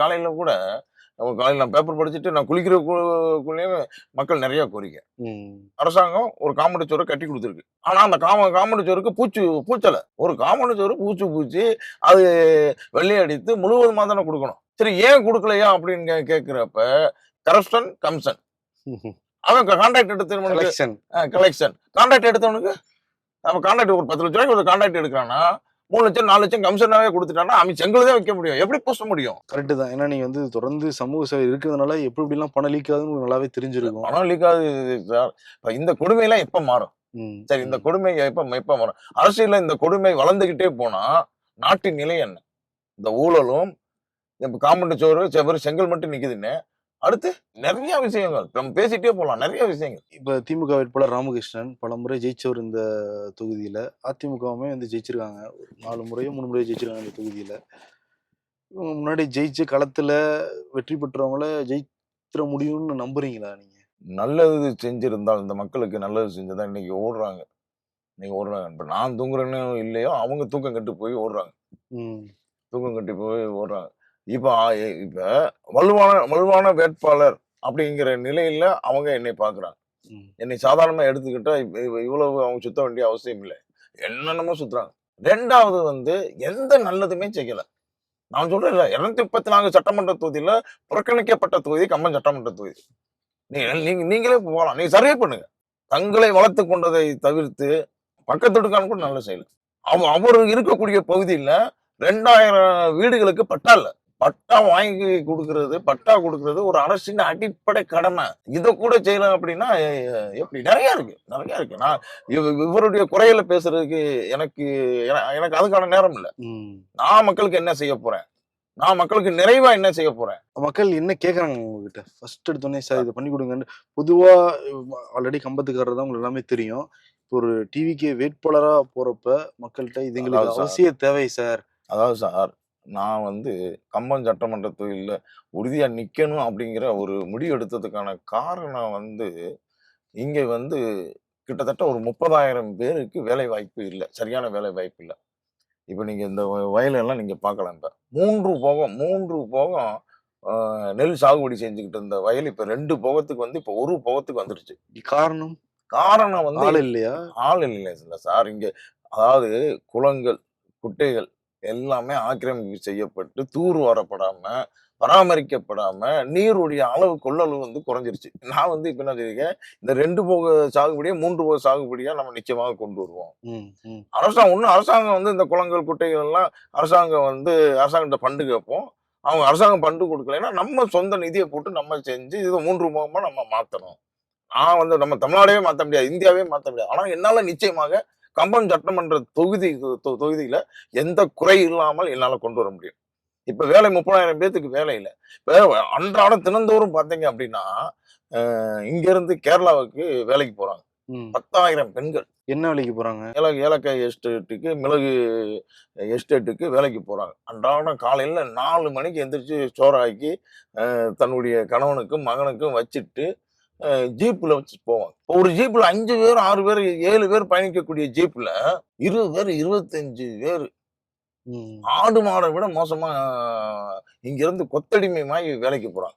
காலையில கூட காலையில் நான் பேப்பர் படிச்சுட்டு நான் குளிக்கிறக்குள்ளேயும் மக்கள் நிறைய கோரிக்கை. அரசாங்கம் ஒரு காம்பவுண்ட் சுவரை கட்டி கொடுத்துருக்கு. ஆனா அந்த காம்பவுண்ட் சுவருக்கு பூச்சலை. ஒரு காம்பவுண்ட் சுவரு பூச்சி அது வெள்ளை அடித்து முழுவதுமா தானே கொடுக்கணும். சரி ஏன் கொடுக்கலையா அப்படின்னு கேட்கிறப்ப கரப்ஷன் கமிஷன் அவன் கான்ட்ராக்ட் எடுத்து கலெக்ஷன் கான்ட்ராக்ட் எடுத்தவனுக்கு நம்ம கான்ட்ராக்ட் ஒரு 10 லட்ச ரூபாய்க்கு ஒரு கான்ட்ராக்ட் எடுக்கிறான்னா 3 லட்சம் 4 லட்சம் கமிஷனாவே கொடுத்துட்டான்னா அவன் செங்கல் தான் வைக்க முடியும். எப்படி பூச முடியும்? கரெக்ட் தான். ஏன்னா நீங்க வந்து தொடர்ந்து சமூக சேவை இருக்கிறதுனால எப்படி எப்படிலாம் பணம் லீக் ஆகுதுன்னு நல்லாவே தெரிஞ்சிருக்கும். பணம் லீக் ஆகுது சார். இந்த கொடுமையெல்லாம் எப்ப மாறும்? சரி, இந்த கொடுமை எப்ப மாறும்? அரசியல்ல இந்த கொடுமை வளர்ந்துகிட்டே போனா நாட்டின் நிலை என்ன? இந்த ஊழலும் காம்பவுண்ட் சோறு செங்கல் மட்டும் நிக்குதுன்னு அடுத்து நிறைய விஷயங்கள் நம்ம பேசிட்டே போலாம். நிறைய விஷயங்கள். இப்ப திமுக வேட்பாளர் ராமகிருஷ்ணன் பல முறை ஜெயிச்சவர் இந்த தொகுதியில. அதிமுகவுமே வந்து ஜெயிச்சிருக்காங்க. 4 முறையோ 3 முறையோ ஜெயிச்சிருக்காங்க இந்த தொகுதியில. இவங்க முன்னாடி ஜெயிச்சு களத்துல வெற்றி பெற்றவங்கள ஜெயித்திர முடியும்னு நம்புறீங்களா நீங்க? நல்லது செஞ்சிருந்தால் இந்த மக்களுக்கு நல்லது செஞ்சதா இன்னைக்கு ஓடுறாங்க. இப்ப நான் தூங்குறேன்னு இல்லையோ அவங்க தூக்கம் கட்டு போய் ஓடுறாங்க. தூக்கம் கட்டி போய் ஓடுறாங்க. இப்ப வலுவான வேட்பாளர் அப்படிங்கிற நிலையில அவங்க என்னை பாக்குறாங்க. என்னை சாதாரணமா எடுத்துக்கிட்டா இவ்வளவு அவங்க சுத்த வேண்டிய அவசியம் இல்லை. என்னென்னமோ சுத்துறாங்க. 2வது எந்த நல்லதுமே செய்யல. நான் சொல்றேன் 234 சட்டமன்ற தொகுதியில புறக்கணிக்கப்பட்ட தொகுதி கம்பம் சட்டமன்ற தொகுதி. நீங்களே போகலாம். நீங்க சர்வே பண்ணுங்க. தங்களை வளர்த்து கொண்டதை தவிர்த்து பக்கத்துடுக்கான கூட நல்ல செயல். அவர் இருக்கக்கூடிய பகுதியில 2000 வீடுகளுக்கு பட்டா இல்ல. பட்டா கொடுக்கறது ஒரு அரசின் அடிப்படை கடமை. இதை கூட செய்யலாம் அப்படின்னா எப்படி? நிறைய இருக்கு. நான் இவருடைய குறையில பேசுறதுக்கு எனக்கு அதுக்கான நேரம் இல்லை. நான் மக்களுக்கு என்ன செய்ய போறேன்? நான் மக்களுக்கு நிறைவா என்ன செய்ய போறேன்? மக்கள் என்ன கேக்குறாங்க உங்ககிட்ட? ஃபர்ஸ்ட் எடுத்தோடனே சார் இதை பண்ணி கொடுங்கன்னு. பொதுவா ஆல்ரெடி கம்பத்துக்காரர் தான் உங்களுக்கு எல்லாமே தெரியும். ஒரு டிவிக்கு வேட்பாளரா போறப்ப மக்கள்கிட்ட இது எங்களுக்கு அவசிய தேவை சார். அதாவது சார், நான் கம்பம் சட்டமன்ற தொகுதியில உறுதியா நிக்கணும் அப்படிங்கிற ஒரு முடிவு எடுத்ததுக்கான காரணம் இங்க கிட்டத்தட்ட ஒரு 30,000 பேருக்கு வேலை வாய்ப்பு இல்லை. சரியான வேலை வாய்ப்பு இல்லை. இப்ப நீங்க இந்த வயலெல்லாம் நீங்க பார்க்கலாம். இப்ப 3 போகம் நெல் சாகுபடி செஞ்சுக்கிட்டு இருந்த வயல் இப்ப 2 போகத்துக்கு இப்ப 1 போகத்துக்கு வந்துருச்சு. காரணம் ஆள் இல்லையா? ஆள் இல்லை சார். இங்க அதாவது குளங்கள் குட்டைகள் எல்லாமே ஆக்கிரமிப்பு செய்யப்பட்டு தூர் வரப்படாம பராமரிக்கப்படாம நீருடைய அளவு கொள்ளளவு குறைஞ்சிருச்சு. நான் இப்ப என்ன சொல்லியிருக்கேன், இந்த 2 போக சாகுபடியா 3 போக சாகுபடியா நம்ம நிச்சயமாக கொண்டு வருவோம். அரசாங்கம் இந்த குளங்கள் குட்டைகள் எல்லாம் அரசாங்கத்தை ஃபண்டு கேட்போம். அவங்க அரசாங்கம் ஃபண்டு கொடுக்கலைன்னா நம்ம சொந்த நிதியை போட்டு நம்ம செஞ்சு இது 3 போகமா நம்ம மாத்தணும். நான் நம்ம தமிழ்நாடே மாற்ற முடியாது, இந்தியாவே மாற்ற முடியாது. ஆனா என்னால நிச்சயமாக கம்பம் சட்டமன்ற தொகுதியில எந்த குறை இல்லாமல் என்னால கொண்டு வர முடியும். இப்ப வேலை 30,000 பேத்துக்கு வேலை இல்லை. இப்ப அன்றாடம் தினந்தோறும் பாத்தீங்க அப்படின்னா இங்க இருந்து கேரளாவுக்கு வேலைக்கு போறாங்க 10,000 பெண்கள். என்ன வேலைக்கு போறாங்க? ஏலக்காய் எஸ்டேட்டுக்கு, மிளகு எஸ்டேட்டுக்கு வேலைக்கு போறாங்க. அன்றாடம் காலையில 4 மணிக்கு எந்திரிச்சு சோறாக்கி தன்னுடைய கணவனுக்கும் மகனுக்கும் வச்சுட்டு ஜீப்ல வச்சு போவாங்க. ஒரு ஜீப்ல 5 பேர் 6 பேர் 7 பேர் பயணிக்கக்கூடிய ஜீப்ல 20 பேர் 25 பேர் ஆடு மாடை விட மோசமா இங்க இருந்து கொத்தடிமையாகி வேலைக்கு போறாங்க.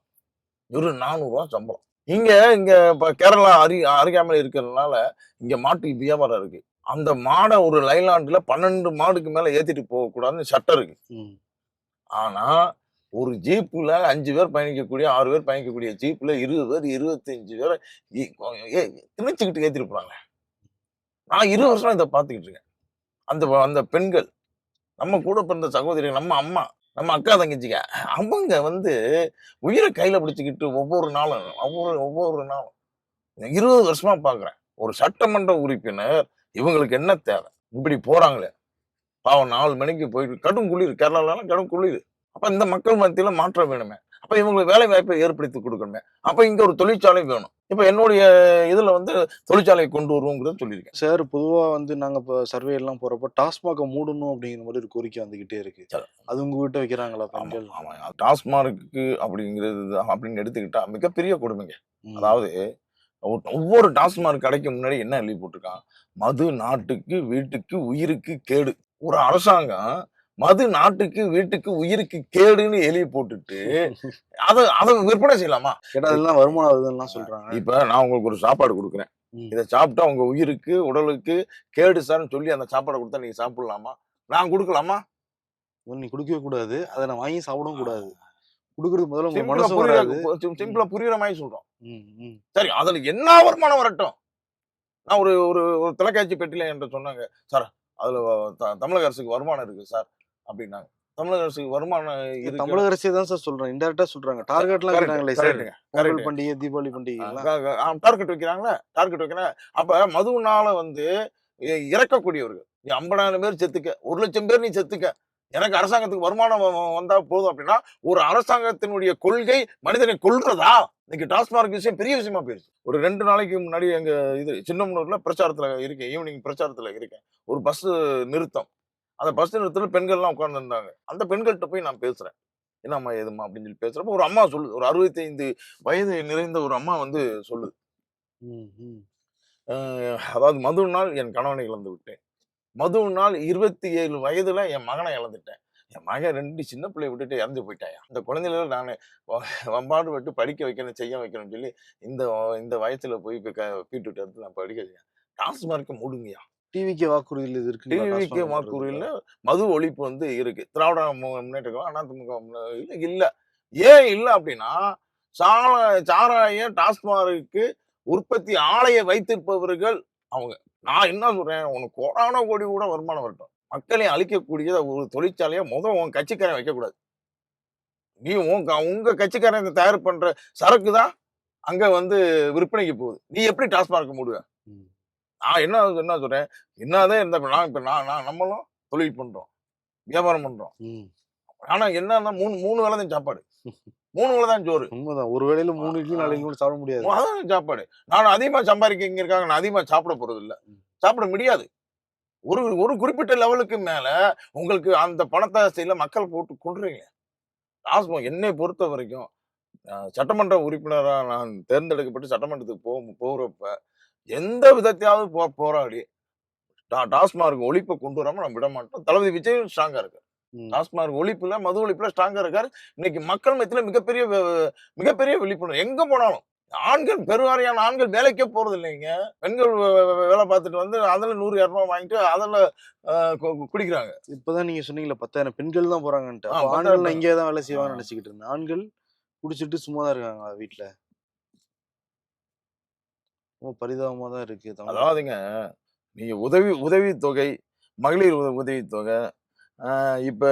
400 ரூபாய் சம்பளம். இங்க கேரளா அருகாமையில் இருக்கிறதுனால இங்க மாட்டு வியாபாரம் இருக்கு. அந்த மாடை ஒரு லைலாண்டுல 12 மாடுக்கு மேல ஏத்திட்டு போக கூடாதுன்னு சட்டம் இருக்கு. ஆனா ஒரு ஜீப்ல 5 பேர் பயணிக்கக்கூடிய 6 பேர் பயணிக்கக்கூடிய ஜீப்ல 20 பேர் 25 பேரை திணிச்சுக்கிட்டு ஏத்திட்டு போறாங்க. நான் 20 வருஷம் இதை பார்த்துக்கிட்டு இருக்கேன். அந்த பெண்கள் நம்ம கூட பிறந்த சகோதரிகள், நம்ம அம்மா, நம்ம அக்கா தங்கச்சிங்க, அவங்க உயிரை கையில பிடிச்சுக்கிட்டு ஒவ்வொரு நாளும் 20 வருஷமா பாக்குறேன். ஒரு சட்டமன்ற உறுப்பினர் இவங்களுக்கு என்ன தேவை? இப்படி போறாங்களே பாவம். 4 மணிக்கு போயிட்டு கடும் குளிர், கேரளாலாம் கடும் குளிர். அப்ப இந்த மக்கள் மத்தியில மாற்றம் வேணுமே. அப்ப இவங்களுக்கு வேலை வாய்ப்பை ஏற்படுத்தி கொடுக்கணுமே. அப்ப இங்க ஒரு தொழிற்சாலை வேணும். இப்ப என்னுடைய இதுல தொழிற்சாலை கொண்டு வருவோங்கிறது சொல்லியிருக்கேன் சார். பொதுவா நாங்க இப்ப சர்வே எல்லாம் போறப்ப டாஸ்மாக மூடணும் அப்படிங்கிற மாதிரி ஒரு கோரிக்கை வந்துகிட்டே இருக்கு. அது உங்ககிட்ட வைக்கிறாங்களா பெண்கள்? ஆமா, டாஸ்மார்க்கு அப்படிங்கிறது அப்படின்னு எடுத்துக்கிட்டா மிகப்பெரிய கொடுமைங்க. அதாவது ஒவ்வொரு டாஸ்மார்க் கடைக்கு முன்னாடி என்ன எழுதி போட்டிருக்கான்? மது நாட்டுக்கு வீட்டுக்கு உயிருக்கு கேடு. ஒரு அரசாங்கம் மது நாட்டுக்கு வீட்டுக்கு உயிருக்கு கேடுன்னு எழுதி போட்டுட்டு அதை விற்பனை செய்யலாமா? கேட்டா அதெல்லாம் வருமானம் வருதுன்னு சொல்றாங்க. இப்ப நான் உங்களுக்கு ஒரு சாப்பாடு கொடுக்குறேன், இதை சாப்பிட்டா உங்க உயிருக்கு உடலுக்கு கேடு சார்ன்னு சொல்லி அந்த சாப்பாடை கொடுத்தா நீங்க சாப்பிடலாமா? நான் கொடுக்கலாமா? நீ குடுக்கவே கூடாது, அதை நான் வாங்கி சாப்பிடவும் கூடாது. குடுக்கறது முதல்ல உங்க சிம்பிளா மனசு வராது. சிம்பிளா புரியுற மாதிரி சொல்றோம். ம், ம். சரி, அதுல என்ன வருமானம் வரட்டும். நான் ஒரு ஒரு ஒரு தொலைக்காட்சி பெட்டியில என்கிட்ட சொன்னாங்க, சார் அதுல தமிழக அரசுக்கு வருமானம் இருக்கு சார் அப்படின்னாங்க. தமிழக அரசுக்கு வருமானம் இருக்கு. தமிழக அரசே தான் சார் சொல்றேன், இன்டைரக்டா சொல்றாங்க. டார்கெட்லாம் வைக்கிறாங்களே சார், பொங்கல் பண்டிகை, தீபாவளி பண்டிகை டார்கெட் வைக்கிறாங்களா? டார்கெட் வைக்கிறாங்க. அப்ப மதுவுனால வந்து இறக்கக்கூடியவர்கள், நீ 50,000 பேர் செத்துக்க, 1,00,000 பேர் நீ செத்துக்க, எனக்கு அரசாங்கத்துக்கு வருமானம் வந்தா போதும் அப்படின்னா, ஒரு அரசாங்கத்தினுடைய கொள்கை மனிதனை கொல்றதா? இன்னைக்கு டாஸ்மார்க் விஷயம் பெரிய விஷயமா போயிருச்சு. ஒரு 2 நாளைக்கு முன்னாடி எங்க இது சின்னமனூர்ல பிரச்சாரத்துல இருக்கேன், ஈவினிங் பிரச்சாரத்துல இருக்கேன். ஒரு பஸ் நிறுத்தம், அந்த பஸ் நிறுத்தத்துல பெண்கள்லாம் உட்கார்ந்து இருந்தாங்க. அந்த பெண்கள்கிட்ட போய் நான் பேசுறேன், என்னம்மா ஏதும்மா அப்படின்னு சொல்லி பேசுறப்ப ஒரு அம்மா சொல்லுது, ஒரு 65 வயது நிறைந்த ஒரு அம்மா வந்து சொல்லுது, அதாவது மதுவினால் என் கணவனை இழந்து விட்டேன், மதுவினால் 27 வயதுல என் மகனை இழந்துட்டேன், என் மகன் 2 சின்ன பிள்ளைய விட்டுட்டு இறந்து போயிட்டாயா, இந்த குழந்தைகளை நான் வம்பாடு விட்டு படிக்க வைக்கணும் செய்ய வைக்கணும்னு சொல்லி இந்த இந்த வயசுல போய் பீட்டு எடுத்து நான் படிக்க வைக்கிறேன். டாஸ்மார்க்க மூடுங்கயா. டிவிக்கு வாக்குறுதியில் இது இருக்கு. டிவிக்கு வாக்குறுதியில் மது ஒழிப்பு வந்து இருக்கு. திராவிட முன்னேற்ற அதிமுக இல்ல. ஏன் இல்ல அப்படின்னா, சாராய டாஸ்மார்க்கு உற்பத்தி ஆலையை வைத்திருப்பவர்கள் அவங்க. நான் என்ன சொல்றேன், உனக்கு கோடான கோடி கூட வருமானம் வரட்டும், மக்களை அழிக்கக்கூடிய ஒரு தொழிற்சாலையை உன் கட்சிக்காரன் வைக்கக்கூடாது. நீ உங்க கட்சிக்காரன் தயார் பண்ற சரக்கு தான் அங்க வந்து விற்பனைக்கு போகுது. நீ எப்படி டாஸ்மார்க் மூடுவ? நான் என்ன சொல்றேன், என்னதான் இருந்த இப்ப நான் நம்மளும் தொழில் பண்றோம், வியாபாரம் பண்றோம். ஆனா என்னன்னா 3 வேளை தான் சாப்பாடு, 3 வேளை தான் சோறு. உண்மைதான், ஒரு வேளையில 3 இட்லி 4 இட்லி சாப்பிட முடியாது. அதான் சாப்பாடு. நான் அதிகமா சம்பாதிக்க இங்க இருக்காங்க, நான் அதிகமா சாப்பிட போறது இல்ல, சாப்பிட முடியாது. ஒரு குறிப்பிட்ட லெவலுக்கு மேல உங்களுக்கு அந்த பணத்தை செய்யல மக்கள் போட்டு கொள்றீங்க. என்னை பொறுத்த வரைக்கும் சட்டமன்ற உறுப்பினரா நான் தேர்ந்தெடுக்கப்பட்டு சட்டமன்றத்துக்கு போறப்ப எந்த விதத்தையாவது போராடி டாஸ்மார்க் ஒழிப்பை கொண்டு வராம நம்ம விட மாட்டோம். தளபதி விஜய் ஸ்ட்ராங்கா இருக்காரு. டாஸ்மார்க் ஒழிப்புல மது ஒழிப்புல ஸ்ட்ராங்கா இருக்காரு. இன்னைக்கு மக்கள் மத்தியில மிகப்பெரிய விழிப்புணர்வு. எங்க போனாலும் ஆண்கள், பெருவாரியான ஆண்கள் வேலைக்கே போறது இல்லைங்க. பெண்கள் வேலை பார்த்துட்டு வந்து அதுல 100-200 வாங்கிட்டு அதுல குடிக்கிறாங்க. இப்பதான் நீங்க சொன்னீங்கல்ல 10,000 பெண்கள் தான் போறாங்கன்ட்டு. ஆண்கள் இங்கே தான் வேலை செய்வாங்கன்னு நினைச்சுக்கிட்டு இருந்தேன். ஆண்கள் குடிச்சிட்டு சும்மா தான் இருக்காங்க வீட்டுல. பரிதாபமா தான் இருக்கு. அதாவதுங்க, நீங்க உதவி தொகை, மகளிர் உதவி தொகை, இப்ப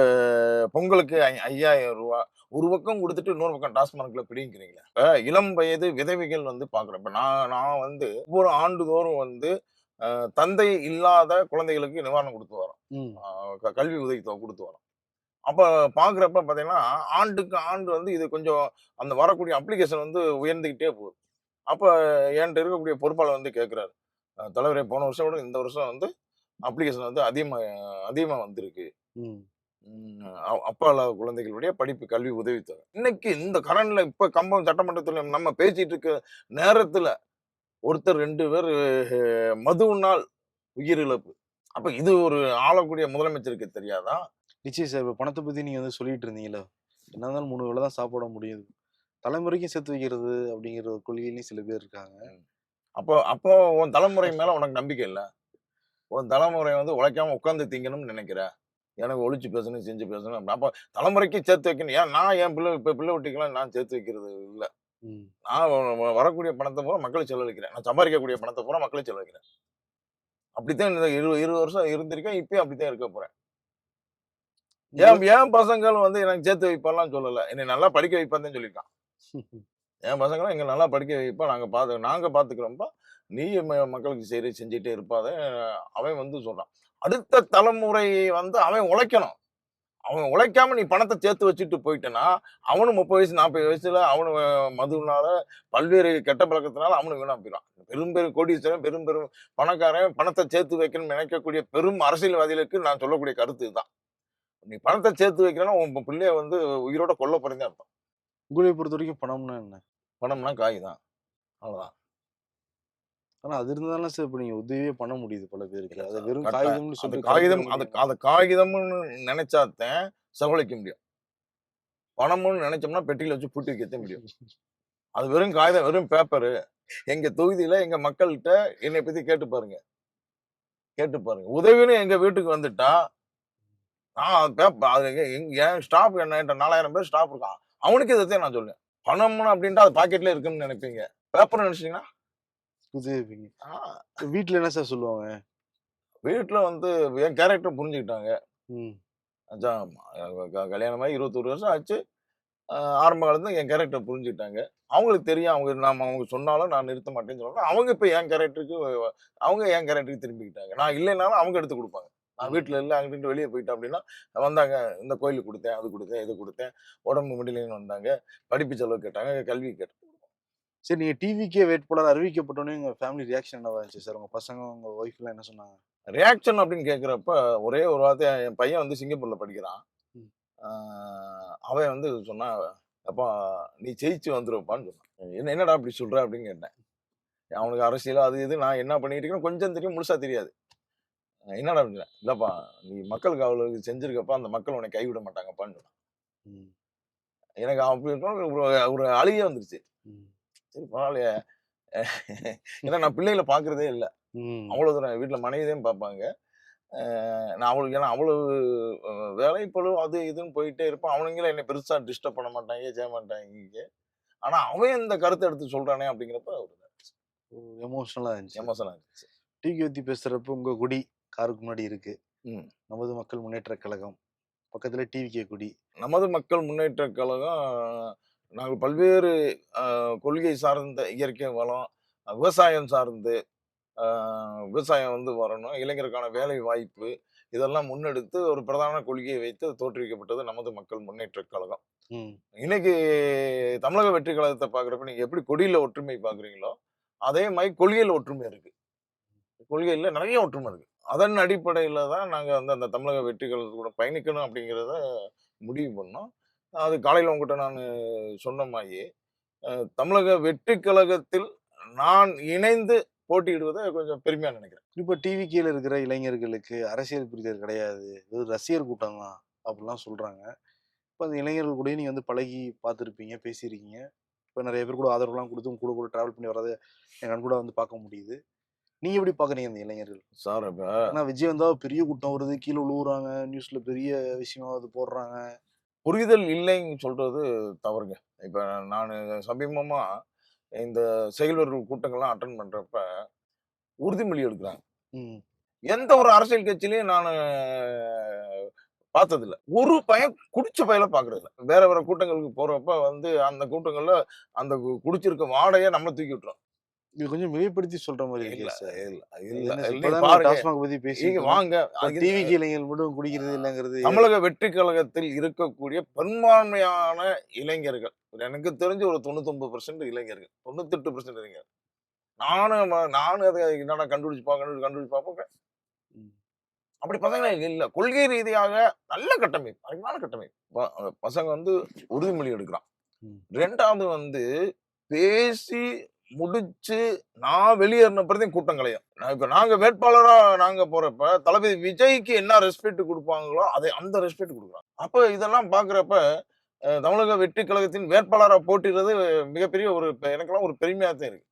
பொங்கலுக்கு 5,000 ரூபாய் ஒரு பக்கம் கொடுத்துட்டு இன்னொரு பக்கம் டாஸ்மார்க்ல பிடிங்கிறீங்களா? இப்ப இளம் வயது விதவைகள் வந்து பாக்குறேன். இப்ப நான் வந்து ஒவ்வொரு ஆண்டுதோறும் வந்து தந்தை இல்லாத குழந்தைகளுக்கு நிவாரணம் கொடுத்து வரோம், கல்வி உதவி தொகை கொடுத்து வரோம். அப்ப பாக்குறப்ப பாத்தீங்கன்னா ஆண்டுக்கு ஆண்டு வந்து இது கொஞ்சம் அந்த வரக்கூடிய அப்ளிகேஷன் வந்து உயர்ந்துகிட்டே போகுது. அப்ப என்கிட்ட இருக்கக்கூடிய பொறுப்பாளர் வந்து கேட்கிறாரு, தலைவரே போன வருஷம் விட இந்த வருஷம் வந்து அப்ளிகேஷன் வந்து அதிகமா வந்திருக்கு, அப்பா இல்லாத குழந்தைகளுடைய படிப்பு கல்வி உதவித்தொகை. இன்னைக்கு இந்த கரண்ட்ல இப்ப கம்பம் சட்டமன்றத்துல நம்ம பேசிட்டு இருக்க நேரத்துல ஒருத்தர் 2 பேர் மதுவினால் உயிரிழப்பு. அப்ப இது ஒரு ஆளக்கூடிய முதலமைச்சருக்கு தெரியாதா? நிச்சயம் சார். இப்ப பணத்தை பத்தி நீங்க வந்து சொல்லிட்டு இருந்தீங்களா, என்ன இருந்தாலும் 3 வேளை தான் சாப்பிட முடியுது, தலைமுறைக்கும் சேர்த்து வைக்கிறது அப்படிங்கிற ஒரு கொள்கையிலையும் சில பேர் இருக்காங்க. அப்போ உன் தலைமுறை மேல உனக்கு நம்பிக்கை இல்ல. உன் தலைமுறை வந்து உழைக்காம உட்கார்ந்து திங்கணும்னு நினைக்கிற, எனக்கு ஒழிச்சு பேசணும் செஞ்சு பேசணும். அப்ப தலைமுறைக்கு சேர்த்து வைக்கணும். ஏன் நான் என் பிள்ளை குட்டிக்கெல்லாம் நான் சேர்த்து வைக்கிறது இல்ல. நான் வரக்கூடிய பணத்தை பூரா மக்களை செலவழிக்கிறேன், நான் சம்பாதிக்கக்கூடிய பணத்தை பூரா மக்களை செலவழிக்கிறேன். அப்படித்தான் இந்த 20 வருஷம் இருந்திருக்கேன், இப்பயும் அப்படித்தான் இருக்க போறேன். என் பசங்கள் வந்து எனக்கு சேர்த்து வைப்பாலாம் சொல்லல, என்னை நல்லா படிக்க வைப்பான்னு சொல்லியிருக்கான். என் பசங்களும் எங்க நல்லா படிக்க வைப்பா, நாங்க பாத்துக்கிறோம்ப்பா, நீ மக்களுக்கு செஞ்சுட்டே இருப்பாத அவன் வந்து சொல்றான். அடுத்த தலைமுறை வந்து அவன் உழைக்கணும். அவன் உழைக்காம நீ பணத்தை சேர்த்து வச்சுட்டு போயிட்டேன்னா, அவனும் 30 வயசு 40 வயசுல அவனு மதுவினால பல்வேறு கெட்ட பழக்கத்தினால அவனு வீணா போயிடான். பெரும் கோடீஸ்வரன், பெரும் பணக்காரன், பணத்தை சேர்த்து வைக்கணும்னு நினைக்கக்கூடிய பெரும் அரசியல்வாதிகளுக்கு நான் சொல்லக்கூடிய கருத்து இதுதான். நீ பணத்தை சேர்த்து வைக்கிறேன்னா உன் பிள்ளைய வந்து உயிரோட கொல்ல போறதே அர்த்தம். உங்களை பொறுத்த வரைக்கும் பணம்னா என்ன? பணம்னா காய் தான், அவ்வளவுதான். ஆனா அது இருந்தாலும் சார் இப்ப நீங்க உதவியே பண்ண முடியுது பல பேருக்கு. இல்ல அதை சார், வெறும் கரெக்டா. காகிதம்னு அந்த சொல்லிட்டு காகிதம் கடத்திட அது முடியும். அது காகிதம்னு நினைச்சாத்தான் செலவழிக்க முடியும். பணம்னு நினைச்சோம்னா பெட்டியில வச்சு பூட்டி வைக்கத்தான் முடியும். அது வெறும் காகிதம், வெறும் பேப்பரு. எங்க தொகுதியில எங்க மக்கள்கிட்ட என்னை பத்தி கேட்டு பாருங்க. கேட்டு பாருங்க. உதவின்னு எங்க வீட்டுக்கு வந்துட்டா, நான் அது என் ஸ்டாஃப் என்கிட்ட 4000 பேர் ஸ்டாஃப் இருக்கான். அவனுக்கு இதைத்தான் நான் சொல்லுவேன். பணம்னு அப்படின்ட்டு அது பாக்கெட்ல இருக்குன்னு நினைப்பீங்க. பேப்பர்னு நினைச்சீங்கன்னா, உதவிங்க. ஆ வீட்டுல என்ன சார் சொல்லுவாங்க? வீட்ல வந்து என் கேரக்டர் புரிஞ்சுக்கிட்டாங்க. ம். அதான் கல்யாணமாகி 21 வருஷம் ஆச்சு. ஆரம்ப காலத்துல என் கேரக்டர் புரிஞ்சுக்கிட்டாங்க. அவங்களுக்கு தெரியும். அவங்க சொன்னாலும் நான் நிறுத்த மாட்டேன்னு சொல்றாங்க. அவங்க இப்ப என் கேரக்டருக்கு அவங்க என் கேரக்டருக்கு திரும்பிக்கிட்டாங்க. நான் இல்லைனாலும் அவங்க எடுத்து குடுப்பாங்க. நான் ம். வீட்ல இல்ல அங்கிட்டு வெளிய போயிட்டேன் அப்படின்னா, வந்தாங்க. இந்த கோயிலுக்கு குடுத்தேன், அது குடுத்தேன், இது குடுத்தேன். உடம்பு முடியலைன்னு வந்தாங்க. படிப்பு செலவு கேட்டாங்க, கல்வி கேட்டாங்க. சரி, நீங்க டிவிக்கே வேட்பாளர் அறிவிக்கப்பட்டோனே உங்க ஃபேமிலி ரியாக்ஷன் என்னவா இருந்துச்சு சார்? உங்க பசங்க, உங்க ஒய்ஃப் எல்லாம் என்ன சொன்னாங்க? ரியாக்ஷன் அப்படின்னு கேட்கிறப்ப, ஒரே ஒரு வார்த்தை என் பையன் வந்து சிங்கப்பூர்ல படிக்கிறான். ம். ஆ அவன் வந்து சொன்னான், "அப்பா நீ ஜெயிச்சு வந்துருவப்பான்னு" சொன்னான். என்னடா அப்படி சொல்ற?" அப்படின்னு கேட்டேன். அவனுக்கு அரசியல் அது இது நான் என்ன பண்ணிட்டு இருக்கேன்னு கொஞ்சம் தெரியும், முழுசா தெரியாது. என்னடா அப்படின்னா, "இல்லப்பா நீ மக்களுக்கு அவ்வளவு செஞ்சிருக்கப்பா, அந்த மக்கள் உன்னை கைவிட மாட்டாங்கப்பான்னு" சொன்னான். ம். எனக்கு அப்படி இருக்கவும் ஒரு ஒரு அழுகையே வந்துருச்சு. ம். சரி பரவாயில்லையே. ஏன்னா நான் பிள்ளைகள பார்க்கிறதே இல்ல. ம். அவ்வளவு தூரம் வீட்ல மனைவி தான் பார்ப்பாங்க. நான் அவளுக்கு ஏன்னா அவ்வளவு வேலைப்பளு அது இதுன்னு போயிட்டே இருப்பேன். அவனுங்களே என்னை பெருசா டிஸ்டர்ப் பண்ண மாட்டாங்க, செய்ய மாட்டாங்க. ஆனா அவன் இந்த கருத்த எடுத்து சொல்றானே அப்படிங்கிறப்ப ஒரு எமோஷனலா இருந்துச்சு. எமோஷனா இருந்துச்சு. டிவிக்கு பத்தி பேசுறப்ப உங்க கொடி காருக்கு முன்னாடி இருக்கு. ம். நமது மக்கள் முன்னேற்ற கழகம். பக்கத்துல டிவிகே கொடி. நமது மக்கள் முன்னேற்றக் கழகம் நாங்கள் பல்வேறு கொள்கை சார்ந்த இயற்கை வளம், விவசாயம் சார்ந்து அ விவசாயம் வந்து வரணும். இளைஞருக்கான வேலை வாய்ப்பு இதெல்லாம் முன்னெடுத்து ஒரு பிரதான கொள்கையை வைத்து தோற்றுவிக்கப்பட்டது நமது மக்கள் முன்னேற்றக் கழகம். ம். இன்னைக்கு தமிழக வெற்றி கழகத்த பார்க்குறப்ப நீங்க எப்படி கொடியில ஒற்றுமை பார்க்குறீங்களோ, அதே மாரி கொள்கையில ஒற்றுமை இருக்கு. கொள்கையில நெறைய ஒற்றுமை இருக்கு. அதன் அடிப்படையில தான் நாங்க வந்து அந்த தமிழக வெற்றி கழகத்தோட பயணிக்கணும் அப்படிங்கிறத முடிவு பண்ணோம். அது காலையில உங்ககிட்ட நானு சொன்ன மாரி, அ தமிழக வெற்றி கழகத்தில் நான் இணைந்து போட்டியிடுவத கொஞ்சம் பெருமையா நினைக்கிறேன். இப்ப டிவிகேல இருக்கிற இளைஞர்களுக்கு அரசியல் புரிதல் கிடையாது. வெறும் ரசிகர் கூட்டம் தான் அப்படிலாம் சொல்றாங்க. இப்ப அந்த இளைஞர்கள் கூடயும் நீங்க வந்து பழகி பார்த்துருப்பீங்க, பேசியிருக்கீங்க. இப்ப நெறைய பேர் கூட ஆதரவுலாம் குடுத்து உங்க கூட டிராவல் பண்ணி வர்றத என் கண்கூடா வந்து பார்க்க முடியுது. நீங்க எப்படி பார்க்குறீங்க இந்த இளைஞர்கள்? சார் இப்ப ஏன்னா விஜய் வந்தா பெரிய கூட்டம் வருது, கீழ விழுவுறாங்க, நியூஸ்ல பெரிய விஷயமா அது போடுறாங்க. புரிதல் இல்லைன்னு சொல்றது தவறுங்க. இப்ப நானு சமீபமா இந்த செயல்வர்கள் கூட்டங்கள்லாம் அட்டெண்ட் பண்றப்ப உறுதிமொழி எடுக்குறாங்க. ம். எந்த ஒரு அரசியல் கட்சியிலயும் நானு பார்த்ததில்ல. ஒரு பையன் குடிச்ச பயல பார்க்குறதில்ல. வேற வேற கூட்டங்களுக்கு போறப்ப வந்து அந்த கூட்டங்கள்ல அந்த குடிச்சிருக்க வாடைய நம்மள தூக்கி விட்டுரும். இது கொஞ்சம் மிகைப்படுத்தி சொல்ற மாரி இருக்கே இல்ல, சார். இல்ல, இது இல்ல. என்ன சார்? நீங்க இப்பதான் நம்ம பாருங்க. டாஸ்மாக் பத்தி பேசிட்டு நீங்க இருக்கோம். வாங்க. டிவிகே இளைஞர்கள் மட்டும் குடிக்கிறது இல்லங்கிறது. தமிழக வெற்றி கழகத்தில் இருக்கக்கூடிய பெரும்பான்மையான இளைஞர்கள், எனக்கு தெரிஞ்சு ஒரு 99% இளைஞர்கள். 98% இளைஞர்கள். நானும் அத என்னடா கண்டுபிடிச்சு பார்ப்போம். ம். அப்படி பசங்களே இல்ல. கொள்கை ரீதியாக நல்ல கட்டமைப்பு. அருமையான கட்டமைப்பு. பசங்க வந்து உறுதிமொழி எடுக்குறான். ம். 2வது வந்து பேசி முடிச்சு நான் வெளியேறின பிறகும் கூட்டம் கலையும். இப்ப நாங்க வேட்பாளரா நாங்க போறப்ப தளபதி விஜய்க்கு என்ன ரெஸ்பெக்ட் குடுப்பாங்களோ அந்த ரெஸ்பெக்ட் குடுக்குறாங்க. அப்ப இதெல்லாம் பார்க்கிறப்ப தமிழக வெற்றி கழகத்தின் வேட்பாளரா போட்டியிடுறது மிகப்பெரிய ஒரு எனக்கெல்லாம் ஒரு பெருமையா தான் இருக்கு.